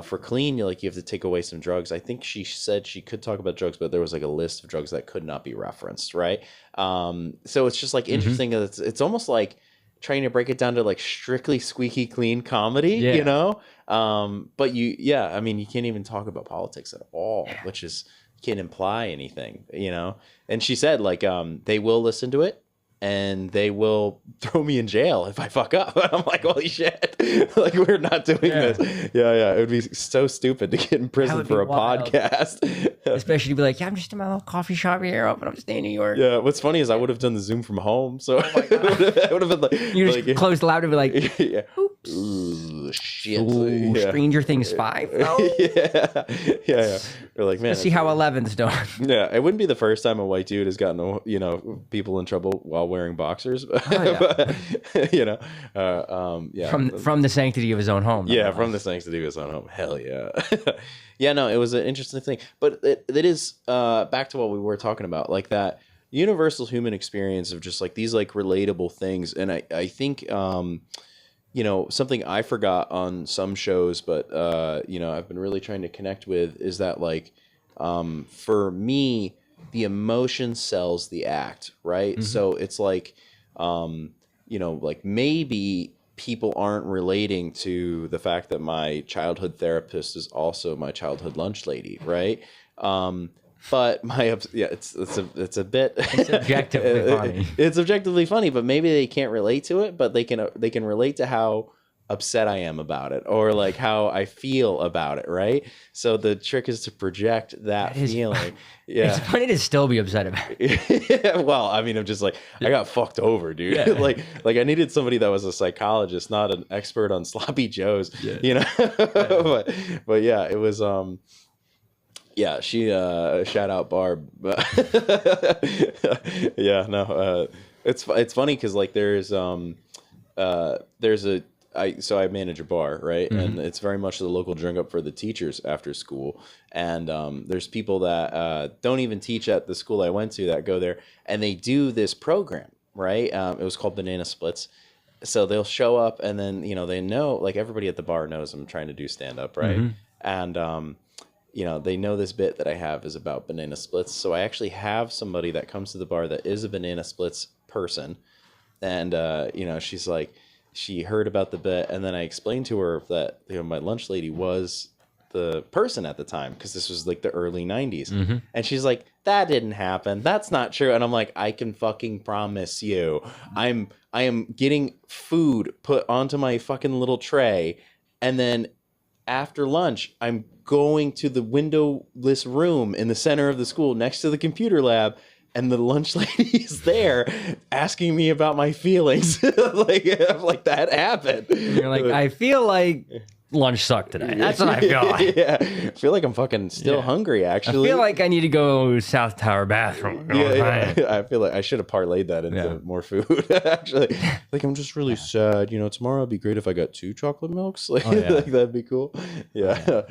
for clean, you have to take away some drugs. I think she said she could talk about drugs, but there was like a list of drugs that could not be referenced. Right. So it's just like interesting. It's almost like trying to break it down to like strictly squeaky clean comedy, but you can't even talk about politics at all, which is, can't imply anything, and she said like, they will listen to it and they will throw me in jail if I fuck up. And I'm like, holy shit, like we're not doing this. Yeah. It would be so stupid to get in prison for a podcast. Especially to be like, I'm just in my little coffee shop here, but I'm staying in New York. Yeah, what's funny is I would have done the Zoom from home, so it would have been like... You just close the loud and be like, oops. Ooh, shit. Ooh, Stranger Things 5, though? Yeah. We're like, man... Let's see how 11's doing. Yeah, it wouldn't be the first time a white dude has gotten, people in trouble while wearing boxers. But, From the sanctity of his own home. Yeah, from the sanctity of his own home. Hell yeah. Yeah, no, it was an interesting thing. But it is back to what we were talking about, like that universal human experience of just like these like relatable things. And I think, something I forgot on some shows, but, I've been really trying to connect with is that like, for me, the emotion sells the act, right? So it's like, like maybe people aren't relating to the fact that my childhood therapist is also my childhood lunch lady, right? But it's a bit it's objectively funny. It's objectively funny, but maybe they can't relate to it, but they can relate to how upset I am about it or like how I feel about it, right? So the trick is to project that feeling. Yeah. It's funny to still be upset about it. Well, I mean, I'm just like, I got fucked over, dude. Yeah. like I needed somebody that was a psychologist, not an expert on sloppy joes, but yeah, it was, yeah, she, shout out Barb. Yeah, no, it's funny. Cause like there's so I manage a bar, right? And it's very much the local drink up for the teachers after school. And there's people that don't even teach at the school I went to that go there, and they do this program, right? It was called Banana Splits. So they'll show up, and then they know, like everybody at the bar knows I'm trying to do stand up, right? And they know this bit that I have is about banana splits. So I actually have somebody that comes to the bar that is a banana splits person, and she's like, she heard about the bit, and then I explained to her that my lunch lady was the person at the time, because this was like the early 90s. And she's like, that didn't happen, that's not true. And I'm like, I can fucking promise you, I am getting food put onto my fucking little tray, and then after lunch I'm going to the windowless room in the center of the school next to the computer lab, and the lunch lady is there asking me about my feelings. like that happened. And you're like, I feel like lunch sucked today. That's what I feel like. Yeah. I feel like I'm fucking still hungry, actually. I feel like I need to go South Tower bathroom. I feel like I should have parlayed that into more food, actually. Like, I'm just really sad. Tomorrow would be great if I got 2 chocolate milks. Like, like that'd be cool. Yeah.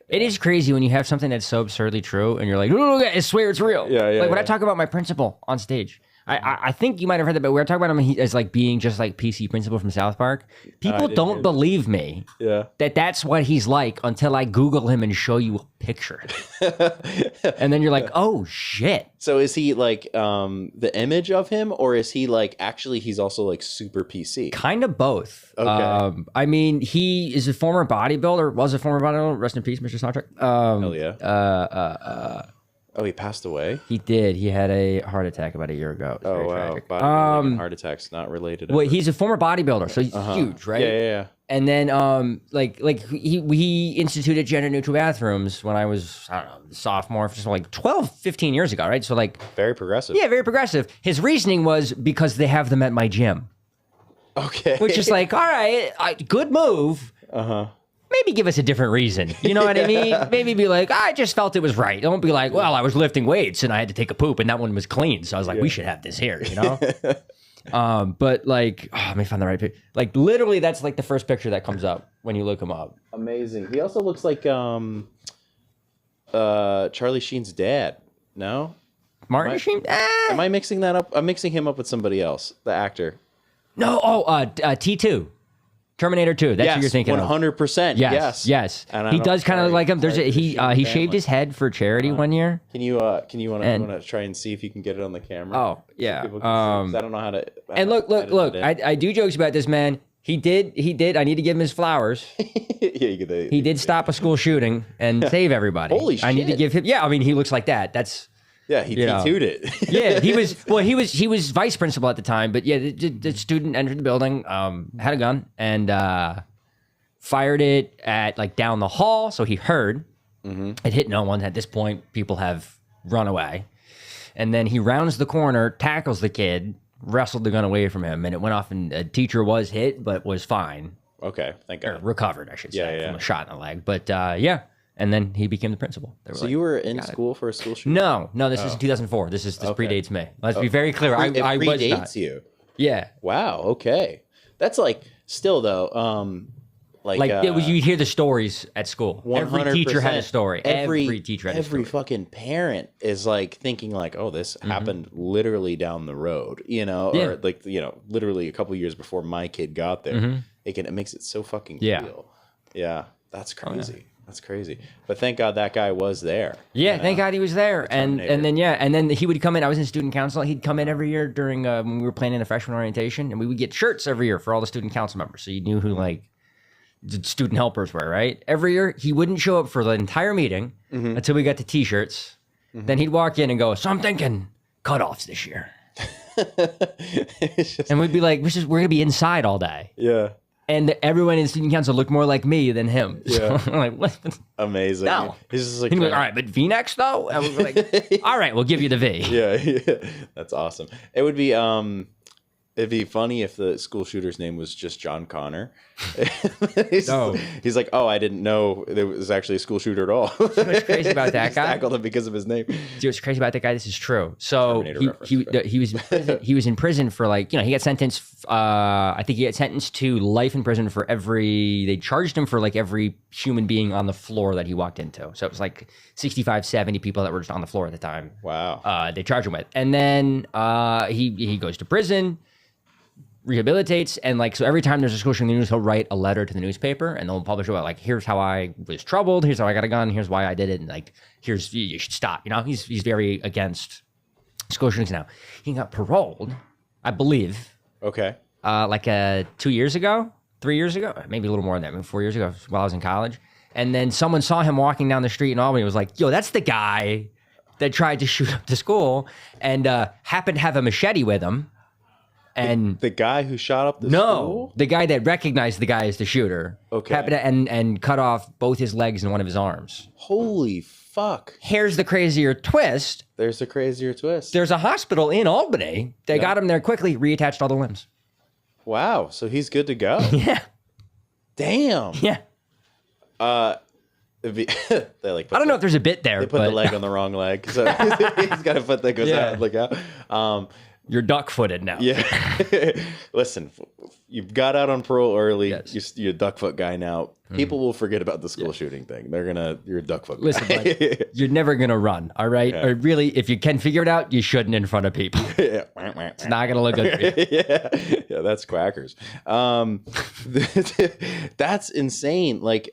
It is crazy when you have something that's so absurdly true and you're like, no, I swear it's real. Yeah. Like when I talk about my principal on stage, I think you might have heard that, but we were talking about him as like being just like PC Principal from South Park. People don't believe me that that's what he's like until I Google him and show you a picture. And then you're like, oh shit. So is he like the image of him, or is he like actually he's also like super PC? Kind of both. Okay. I mean, he is a former bodybuilder, was a former bodybuilder. Rest in peace, Mr. Star Trek. Hell yeah. Oh, he passed away? He did. He had a heart attack about a year ago. It was very tragic. Bodybuilding and heart attacks not related. Well, he's a former bodybuilder, so he's huge, right? Yeah. And then, he instituted gender-neutral bathrooms when I was, I don't know, sophomore, just like 12, 15 years ago, right? So, like... Very progressive. Yeah, very progressive. His reasoning was because they have them at my gym. Okay. Which is like, all right, good move. Maybe give us a different reason. You know what I mean? Maybe be like, I just felt it was right. Don't be like, well, I was lifting weights and I had to take a poop and that one was clean. So I was like, we should have this here, you know? But like, let me find the right picture. Like literally that's like the first picture that comes up when you look him up. Amazing. He also looks like Charlie Sheen's dad. No? Martin Sheen? Am I mixing that up? I'm mixing him up with somebody else, the actor. No, T2. Terminator 2. That's who you're thinking 100%. of. Yes. And he does kind of look like him. There's he shaved his head for charity one year. Can you want to try and see if you can get it on the camera? Oh, yeah. I don't know how to. And look. I do jokes about this man. He did. I need to give him his flowers. He did stop a school shooting and save everybody. Holy shit. I need to give him. Yeah, I mean, he looks like that. That's. Yeah, he T2'd it. Yeah, he was vice principal at the time, but yeah, the student entered the building, had a gun, and fired it at like down the hall. So he heard. It hit no one. At this point, people have run away, and then he rounds the corner, tackles the kid, wrestled the gun away from him, and it went off. And a teacher was hit, but was fine. Okay, thank God. Or recovered, I should say, Yeah. from a shot in the leg. But yeah. And then he became the principal. So you were in school for a school shooting? No, this is 2004. This predates me. Let's be very clear. I was not. Predates you. Yeah. Wow. Okay. That's like still though. You hear the stories at school. 100%. Every teacher had a story. Every teacher had a story. Every fucking parent is like thinking like, oh, this happened literally down the road, or like literally a couple years before my kid got there. It makes it so fucking real. Yeah, that's crazy. Oh, yeah. That's crazy. But thank God that guy was there. Yeah, thank God he was there. And then he would come in. I was in student council. He'd come in every year during when we were planning a freshman orientation, and we would get shirts every year for all the student council members. So you knew who like the student helpers were, right? Every year he wouldn't show up for the entire meeting until we got to t-shirts. Then he'd walk in and go, so I'm thinking cutoffs this year. And we'd be like, we're gonna be inside all day. Yeah. And everyone in student council looked more like me than him. Yeah. So I'm like, what? Amazing. No. He's just like, all right, but V-necks though? And we were like, all right, we'll give you the V. Yeah. That's awesome. It would be it'd be funny if the school shooter's name was just John Connor. He's like, oh, I didn't know there was actually a school shooter at all. You know what's crazy about that guy? Tackled him because of his name. Do you know what's crazy about that guy? This is true. So he was in prison for like, he got sentenced. I think he got sentenced to life in prison for they charged him for like every human being on the floor that he walked into. So it was like 65, 70 people that were just on the floor at the time. Wow. They charged him with. And then he goes to prison, rehabilitates, and like, so every time there's a school shooting in the news, he'll write a letter to the newspaper and they'll publish about like, here's how I was troubled, here's how I got a gun, here's why I did it, and like, you should stop. He's very against school shootings now. He got paroled, I believe. Okay. 2 years ago, 3 years ago, maybe a little more than that, maybe 4 years ago while I was in college. And then someone saw him walking down the street in Albany and was like, yo, that's the guy that tried to shoot up the school, and happened to have a machete with him. And the guy who shot up the school? The guy that recognized the guy as the shooter. Okay. Happened to, and cut off both his legs and one of his arms. Holy fuck. Here's the crazier twist. There's the crazier twist. There's a hospital in Albany. They got him there quickly, reattached all the limbs. Wow. So he's good to go. Yeah. Damn. Yeah. They like I don't know if there's a bit there. They put the leg on the wrong leg. So he's got a foot that goes out. Like out. You're duck-footed now. Yeah. Listen, you've got out on parole early. Yes. You're a duckfoot guy now. People will forget about the school shooting thing. You're a duckfoot guy. Listen, like, you're never gonna run, all right? Yeah. Or really, if you can figure it out, you shouldn't in front of people. Yeah. It's not gonna look good for you. Yeah, that's quackers. That's insane. Like,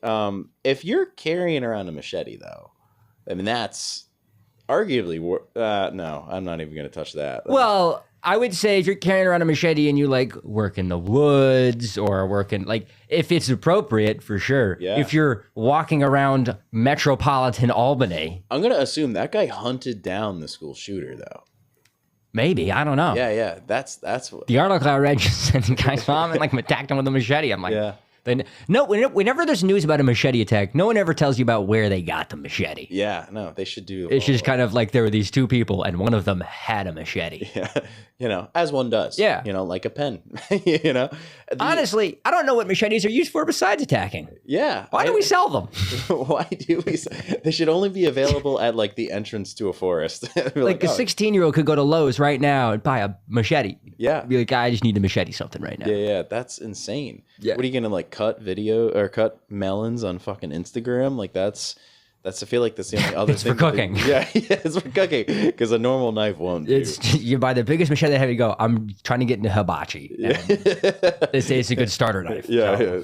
if you're carrying around a machete, though, I mean, that's arguably no, I'm not even gonna touch that. Well, I would say if you're carrying around a machete and you like work in the woods or working like if it's appropriate for sure. Yeah. If you're walking around metropolitan Albany, I'm gonna assume that guy hunted down the school shooter, though. maybe I don't know. Yeah. That's what. The article I read just said the guy saw him and like attacked him with a machete. I'm like, Yeah. No, whenever there's news about a machete attack, no one ever tells you about where they got the machete. Yeah, no, they should do. It's just kind of like there were these two people and one of them had a machete. Yeah, as one does. Yeah. Like a pen. The- Honestly, I don't know what machetes are used for besides attacking. Yeah. Why do we sell them? Why do we? They should only be available at like the entrance to a forest. Like a 16-year-old could go to Lowe's right now and buy a machete. Yeah. Be like, I just need to machete something right now. Yeah, that's insane. Yeah. What are you gonna like cut video or cut melons on fucking Instagram? Like that's I feel like that's the only other It's thing. for cooking. Yeah, it's for cooking because a normal knife won't do. It's you buy the biggest machete they have. You go. I'm trying to get into hibachi. And they say it's a good starter knife.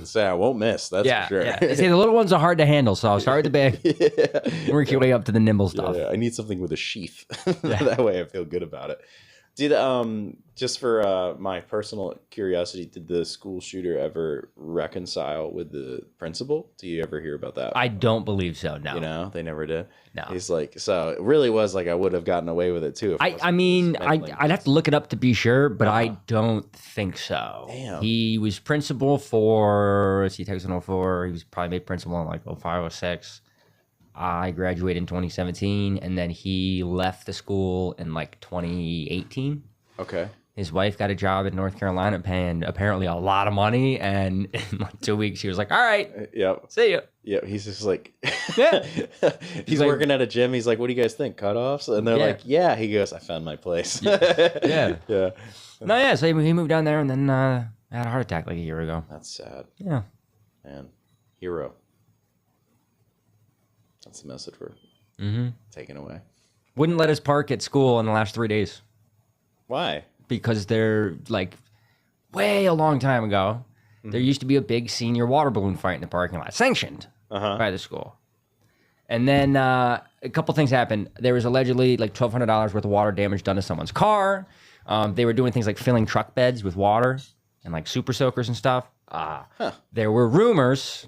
So I won't miss. That's for sure. Yeah. They say the little ones are hard to handle, so I'll start with the big. Work your way up to the nimble stuff. Yeah, I need something with a sheath. That way I feel good about it. Did just for my personal curiosity, did the school shooter ever reconcile with the principal? Do you ever hear about that? I don't believe so. No. They never did. No. He's like, so it really was like I would have gotten away with it too. If it I wasn't mean, for this I'd have to look it up to be sure, but I don't think so. Damn. He was principal for, let's see, 2004. He was probably made principal in like 05, 06. I graduated in 2017, and then he left the school in like 2018. Okay. His wife got a job in North Carolina paying apparently a lot of money, and in like 2 weeks he was like, all right, Yep. see you. Yeah, he's just like, Yeah. he's like- working at a gym. He's like, what do you guys think? Cutoffs? And they're Yeah. like, yeah. He goes, I found my place. Yeah. Yeah. No, yeah, so he moved down there and then had a heart attack like a year ago. That's sad. Yeah. Man. Hero. That's the message we're taking away. Wouldn't let us park at school in the last 3 days Why? because they're like way a long time ago. There used to be a big senior water balloon fight in the parking lot, sanctioned by the school. And then a couple things happened. There was allegedly like $1,200 worth of water damage done to someone's car. They were doing things like filling truck beds with water and like super soakers and stuff. There were rumors,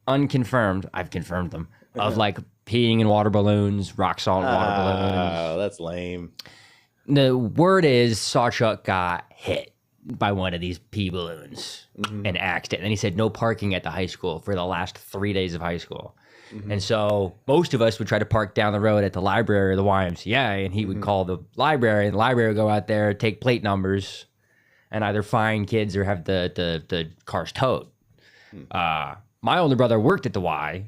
unconfirmed, I've confirmed them, of like peeing in water balloons, rock salt water balloons. Oh, that's lame. The word is Sawchuck got hit by one of these pee balloons and axed it. And then he said no parking at the high school for the last 3 days of high school. And so most of us would try to park down the road at the library or the YMCA, and he would call the library, and the library would go out there, take plate numbers, and either fine kids or have the cars towed. My older brother worked at the Y.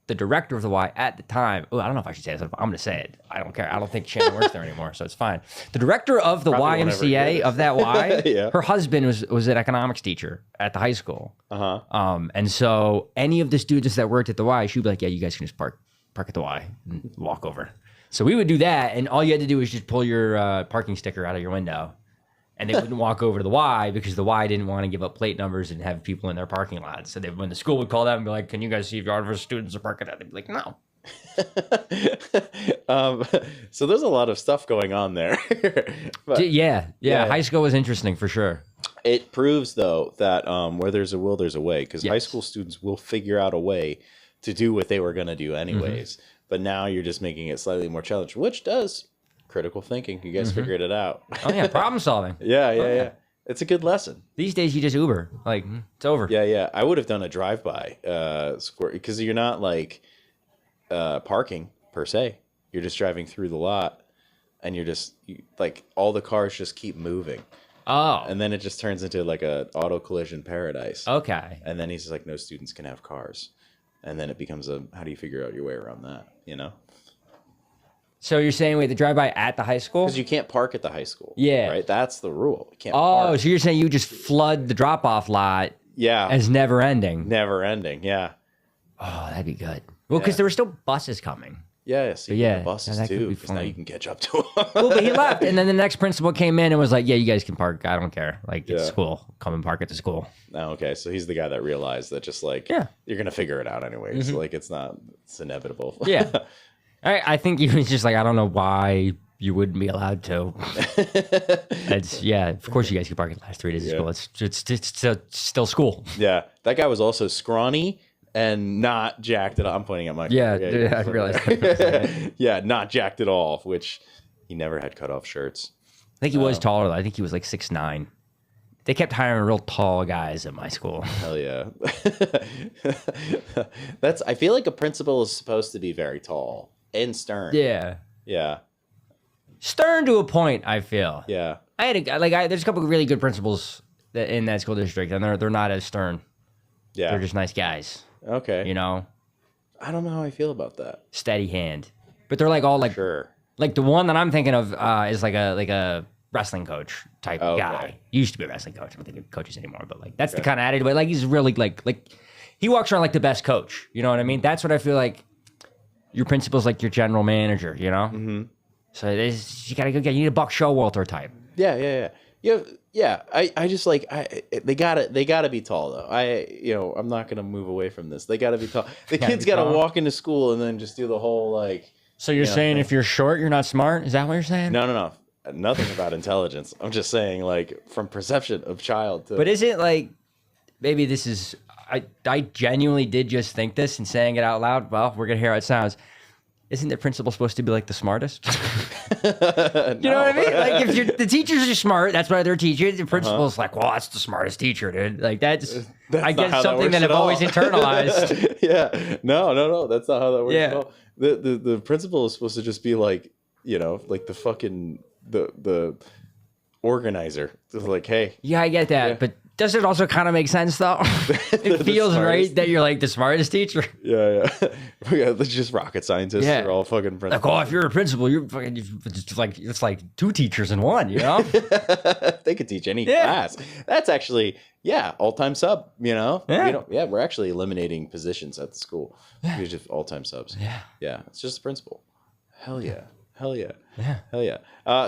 The director of the Y at the time, I don't know if I should say this. I'm going to say it. I don't care. I don't think Shannon works there anymore, so it's fine. The director of the Probably won't ever hear YMCA this. of that Y, Yeah. her husband was an economics teacher at the high school. Uh-huh. And so any of the students that worked at the Y, she'd be like, yeah, you guys can just park at the Y and walk over. So we would do that, and all you had to do was just pull your parking sticker out of your window, and they wouldn't walk over to the Y because the Y didn't want to give up plate numbers and have people in their parking lots. So when the school would call them and be like, can you guys see if your other students are parking at? They'd be like, no. So there's a lot of stuff going on there. But Yeah. Yeah. High school was interesting for sure. it proves, though, that where there's a will, there's a way. Because high Yes. school students will figure out a way to do what they were going to do anyways. But now you're just making it slightly more challenging, which does critical thinking. You guys figured it out. Oh, yeah. Problem solving. Yeah. It's a good lesson. These days, you just Uber. Like, it's over. Yeah. I would have done a drive-by squirt because you're not like parking per se. You're just driving through the lot, and like all the cars just keep moving, Oh. and then it just turns into like a auto collision paradise. Okay. And then he's just like, no students can have cars, and then it becomes how do you figure out your way around that? So you're saying we had to drive by at the high school? Because you can't park at the high school. Yeah. Right? That's the rule. You can't Oh, park. so you're saying you just flood the drop-off lot Yeah. as never ending? Never ending. Yeah. Oh, that'd be good. Well, because Yeah. there were still buses coming. Yeah. So Yeah, the buses that could too. be Because now fun. you can catch up to them. Well, but he left, and then the next principal came in and was like, "Yeah, you guys can park. I don't care. Like, it's Yeah. school. Come and park at the school." Oh, okay. So he's the guy that realized that just like, Yeah. you're going to figure it out anyways. Like, it's inevitable. Yeah. I think he was just like, I don't know why you wouldn't be allowed to. Of course you guys can park at the last 3 days of school. It's still school. Yeah. That guy was also scrawny and not jacked at all. I'm pointing at my I realized. Yeah, not jacked at all, which he never had cut off shirts. I think he was taller though. I think he was like 6'9". They kept hiring real tall guys at my school. Hell yeah. I feel like a principal is supposed to be very tall and stern. Yeah. Yeah. Stern to a point, I feel. Yeah. There's a couple of really good principals in that school district, and they're not as stern. Yeah. They're just nice guys, Okay. you know, I don't know how I feel about that. steady hand. But they're like all like Sure. like the one that I'm thinking of is like a wrestling coach type Okay. guy. He used to be a wrestling coach. I don't think he coaches anymore, but like that's the kind of attitude. But like he's really like he walks around like the best coach. You know what I mean? That's what I feel like. Your principal's like your general manager. You know. Mm-hmm. So you gotta go get. You need a Buck Showalter type. Yeah. Yeah. I just like they gotta be tall though. I'm not gonna move away from this. They gotta be tall. The kids gotta walk into school and then just do the whole like. So you're saying if you're short, you're not smart? Is that what you're saying? No. Nothing about intelligence. I'm just saying like from perception of child to. But is it like maybe this is I genuinely did just think this and saying it out loud. Well, we're gonna hear how it sounds. Isn't the principal supposed to be like the smartest? You know what I mean? Like if the teachers are smart, that's why they're teachers. The principal's like, well, that's the smartest teacher, dude. Like that's I not guess how that something works that at I've always all. internalized. Yeah. No. That's not how that works Yeah. at all. The principal is supposed to just be like, like the fucking the organizer. Just like, hey. Yeah, I get that, Yeah. but does it also kind of make sense though? It feels right smartest. that you're like the smartest teacher. Yeah. They're just rocket scientists. Yeah. They're all fucking Like, principals. oh, if you're a principal, it's like two teachers in one, you know? They could teach any Yeah. class. That's actually, all-time sub, Yeah. We're actually eliminating positions at the school. We're just all-time subs. Yeah. It's just the principal. Hell yeah.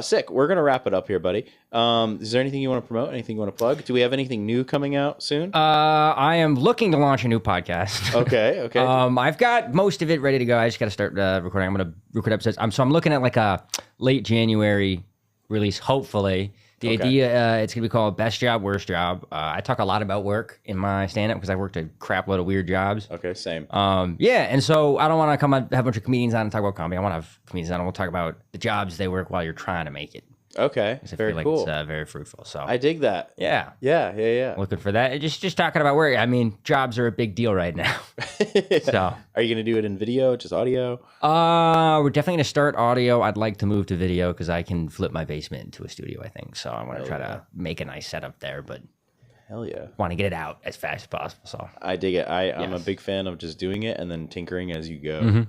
Sick. We're going to wrap it up here, buddy. Is there anything you want to promote? Anything you want to plug? Do we have anything new coming out soon? I am looking to launch a new podcast. Okay. I've got most of it ready to go. I just got to start recording. I'm going to record episodes. So I'm looking at like a late January release, hopefully. The idea, it's going to be called Best Job, Worst Job. I talk a lot about work in my stand-up because I worked a crap load of weird jobs. Okay, same. And so I don't want to come on, have a bunch of comedians on and talk about comedy. I want to have comedians on and we'll talk about the jobs they work while you're trying to make it. Okay, 'Cause I very feel like cool. it's very fruitful. So I dig that. yeah. Yeah. Looking for that. Just talking about work. I mean, jobs are a big deal right now. So Are you going to do it in video, just audio? we're definitely gonna start audio. I'd like to move to video because I can flip my basement into a studio, I think. So I want to try to make a nice setup there, but Hell yeah. want to get it out as fast as possible. So I dig it. I'm a Yes. big fan of just doing it and then tinkering as you go.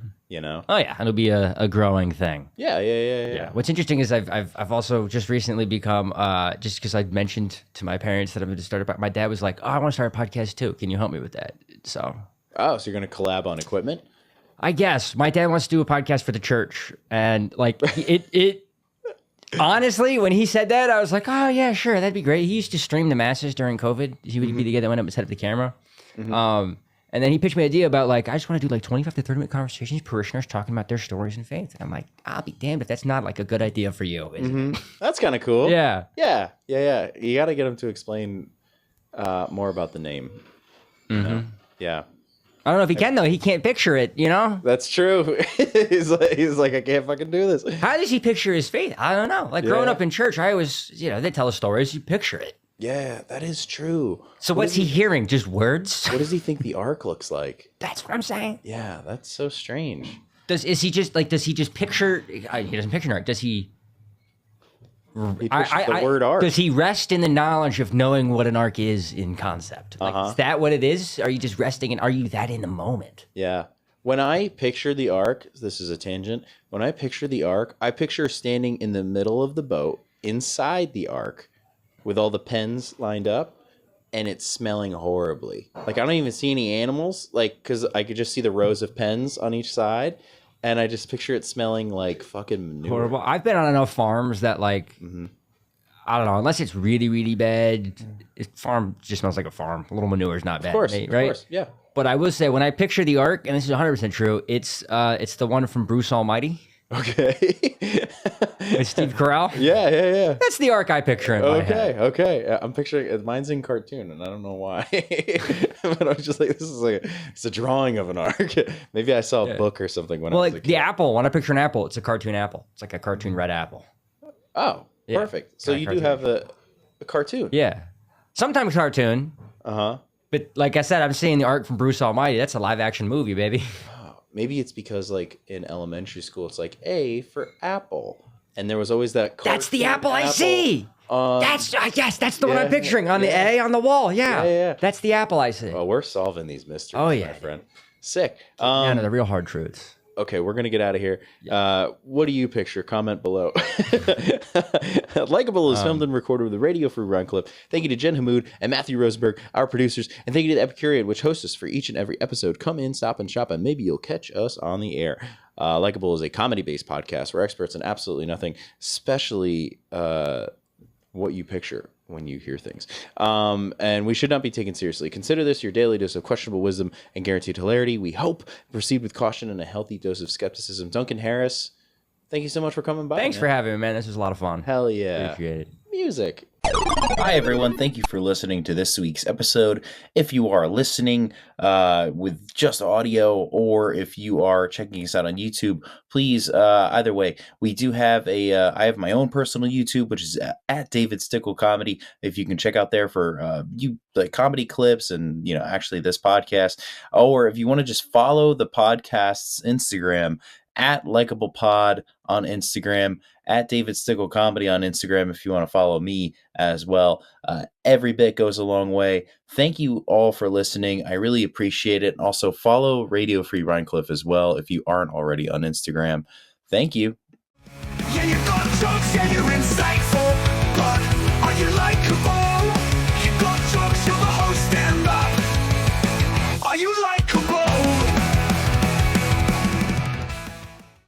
oh yeah, it'll be a growing thing. Yeah. What's interesting is I've also just recently become just because I mentioned to my parents that I'm going to start my dad was like, oh, I want to start a podcast too. Can you help me with that? So Oh, so you're going to collab on equipment? I guess my dad wants to do a podcast for the church, and like it. Honestly, when he said that, I was like, "Oh yeah, sure, that'd be great." He used to stream the masses during COVID. He would be the guy that went up and set up the camera. And then he pitched me an idea about like, I just want to do like 25 to 30-minute conversations, parishioners talking about their stories and faith. And I'm like, I'll be damned if that's not like a good idea for you. Is it? That's kind of cool. Yeah. Yeah. You got to get him to explain more about the name. You know? Yeah. I don't know if he can though. He can't picture it. You know. That's true. he's like, I can't fucking do this. How does he picture his faith? I don't know. Like growing up in church, I always, they tell us stories. You picture it. Yeah, that is true. So what's he hearing? Just words? What does he think the arc looks like? That's what I'm saying. Yeah, that's so strange. Does he just picture? He doesn't picture an arc. Does he? He pushes the word arc. Does he rest in the knowledge of knowing what an arc is in concept? Like, is that what it is? Are you just resting in? Are you that in the moment? Yeah. When I picture the Ark, this is a tangent. When I picture the Ark, I picture standing in the middle of the boat inside the Ark with all the pens lined up, and it's smelling horribly. Like, I don't even see any animals, like, because I could just see the rows of pens on each side, and I just picture it smelling like fucking manure. Horrible. I've been on enough farms that, like, I don't know, unless it's really, really bad, farm just smells like a farm. A little manure is not bad. Of course, yeah. But I will say, when I picture the Ark, and this is 100% true, it's the one from Bruce Almighty. Okay. With Steve Carell. Yeah. That's the Ark I picture in my head. Okay. I'm picturing mine's in cartoon, and I don't know why. But I was just like, this is like it's a drawing of an Ark. Maybe I saw a book or something when I was a kid. The apple. When I picture an apple, it's a cartoon apple. It's like a cartoon red apple. Oh, Yeah. perfect. So you do have a cartoon. Yeah. Sometimes cartoon. Uh-huh. But like I said, I'm seeing the Ark from Bruce Almighty. That's a live action movie, baby. Maybe it's because, like, in elementary school, it's like A for apple. And there was always that That's the apple I see. That's the one I'm picturing on the A on the wall. Yeah. That's the apple I see. Well, we're solving these mysteries, my friend. Sick. Down to the real hard truths. Okay, we're going to get out of here. What do you picture? Comment below. Likeable is filmed and recorded with the Radio Free Ryan Clip. Thank you to Jen Hamoud and Matthew Rosenberg, our producers. And thank you to the Epicurean, which hosts us for each and every episode. Come in, stop, and shop, and maybe you'll catch us on the air. Likeable is a comedy-based podcast. We're experts in absolutely nothing, especially what you picture when you hear things. And we should not be taken seriously. Consider this your daily dose of questionable wisdom and guaranteed hilarity. We hope. Proceed with caution and a healthy dose of skepticism. Duncan Harris, thank you so much for coming by. Thanks for having me, man. This was a lot of fun. Hell yeah. Appreciate it. Music. Hi, everyone. Thank you for listening to this week's episode. If you are listening with just audio, or if you are checking us out on YouTube, please, either way, we do have I have my own personal YouTube, which is at David Stickle Comedy. If you can check out there for like comedy clips and, actually this podcast, or if you want to just follow the podcast's Instagram, at Likeable Pod on Instagram, at David Stickle Comedy on Instagram if you want to follow me as well. Every bit goes a long way. Thank you all for listening. I really appreciate it. And also follow Radio Free Rhinecliff as well if you aren't already on Instagram. Thank you. Yeah, you got jokes, yeah, you're insightful, but are you likable?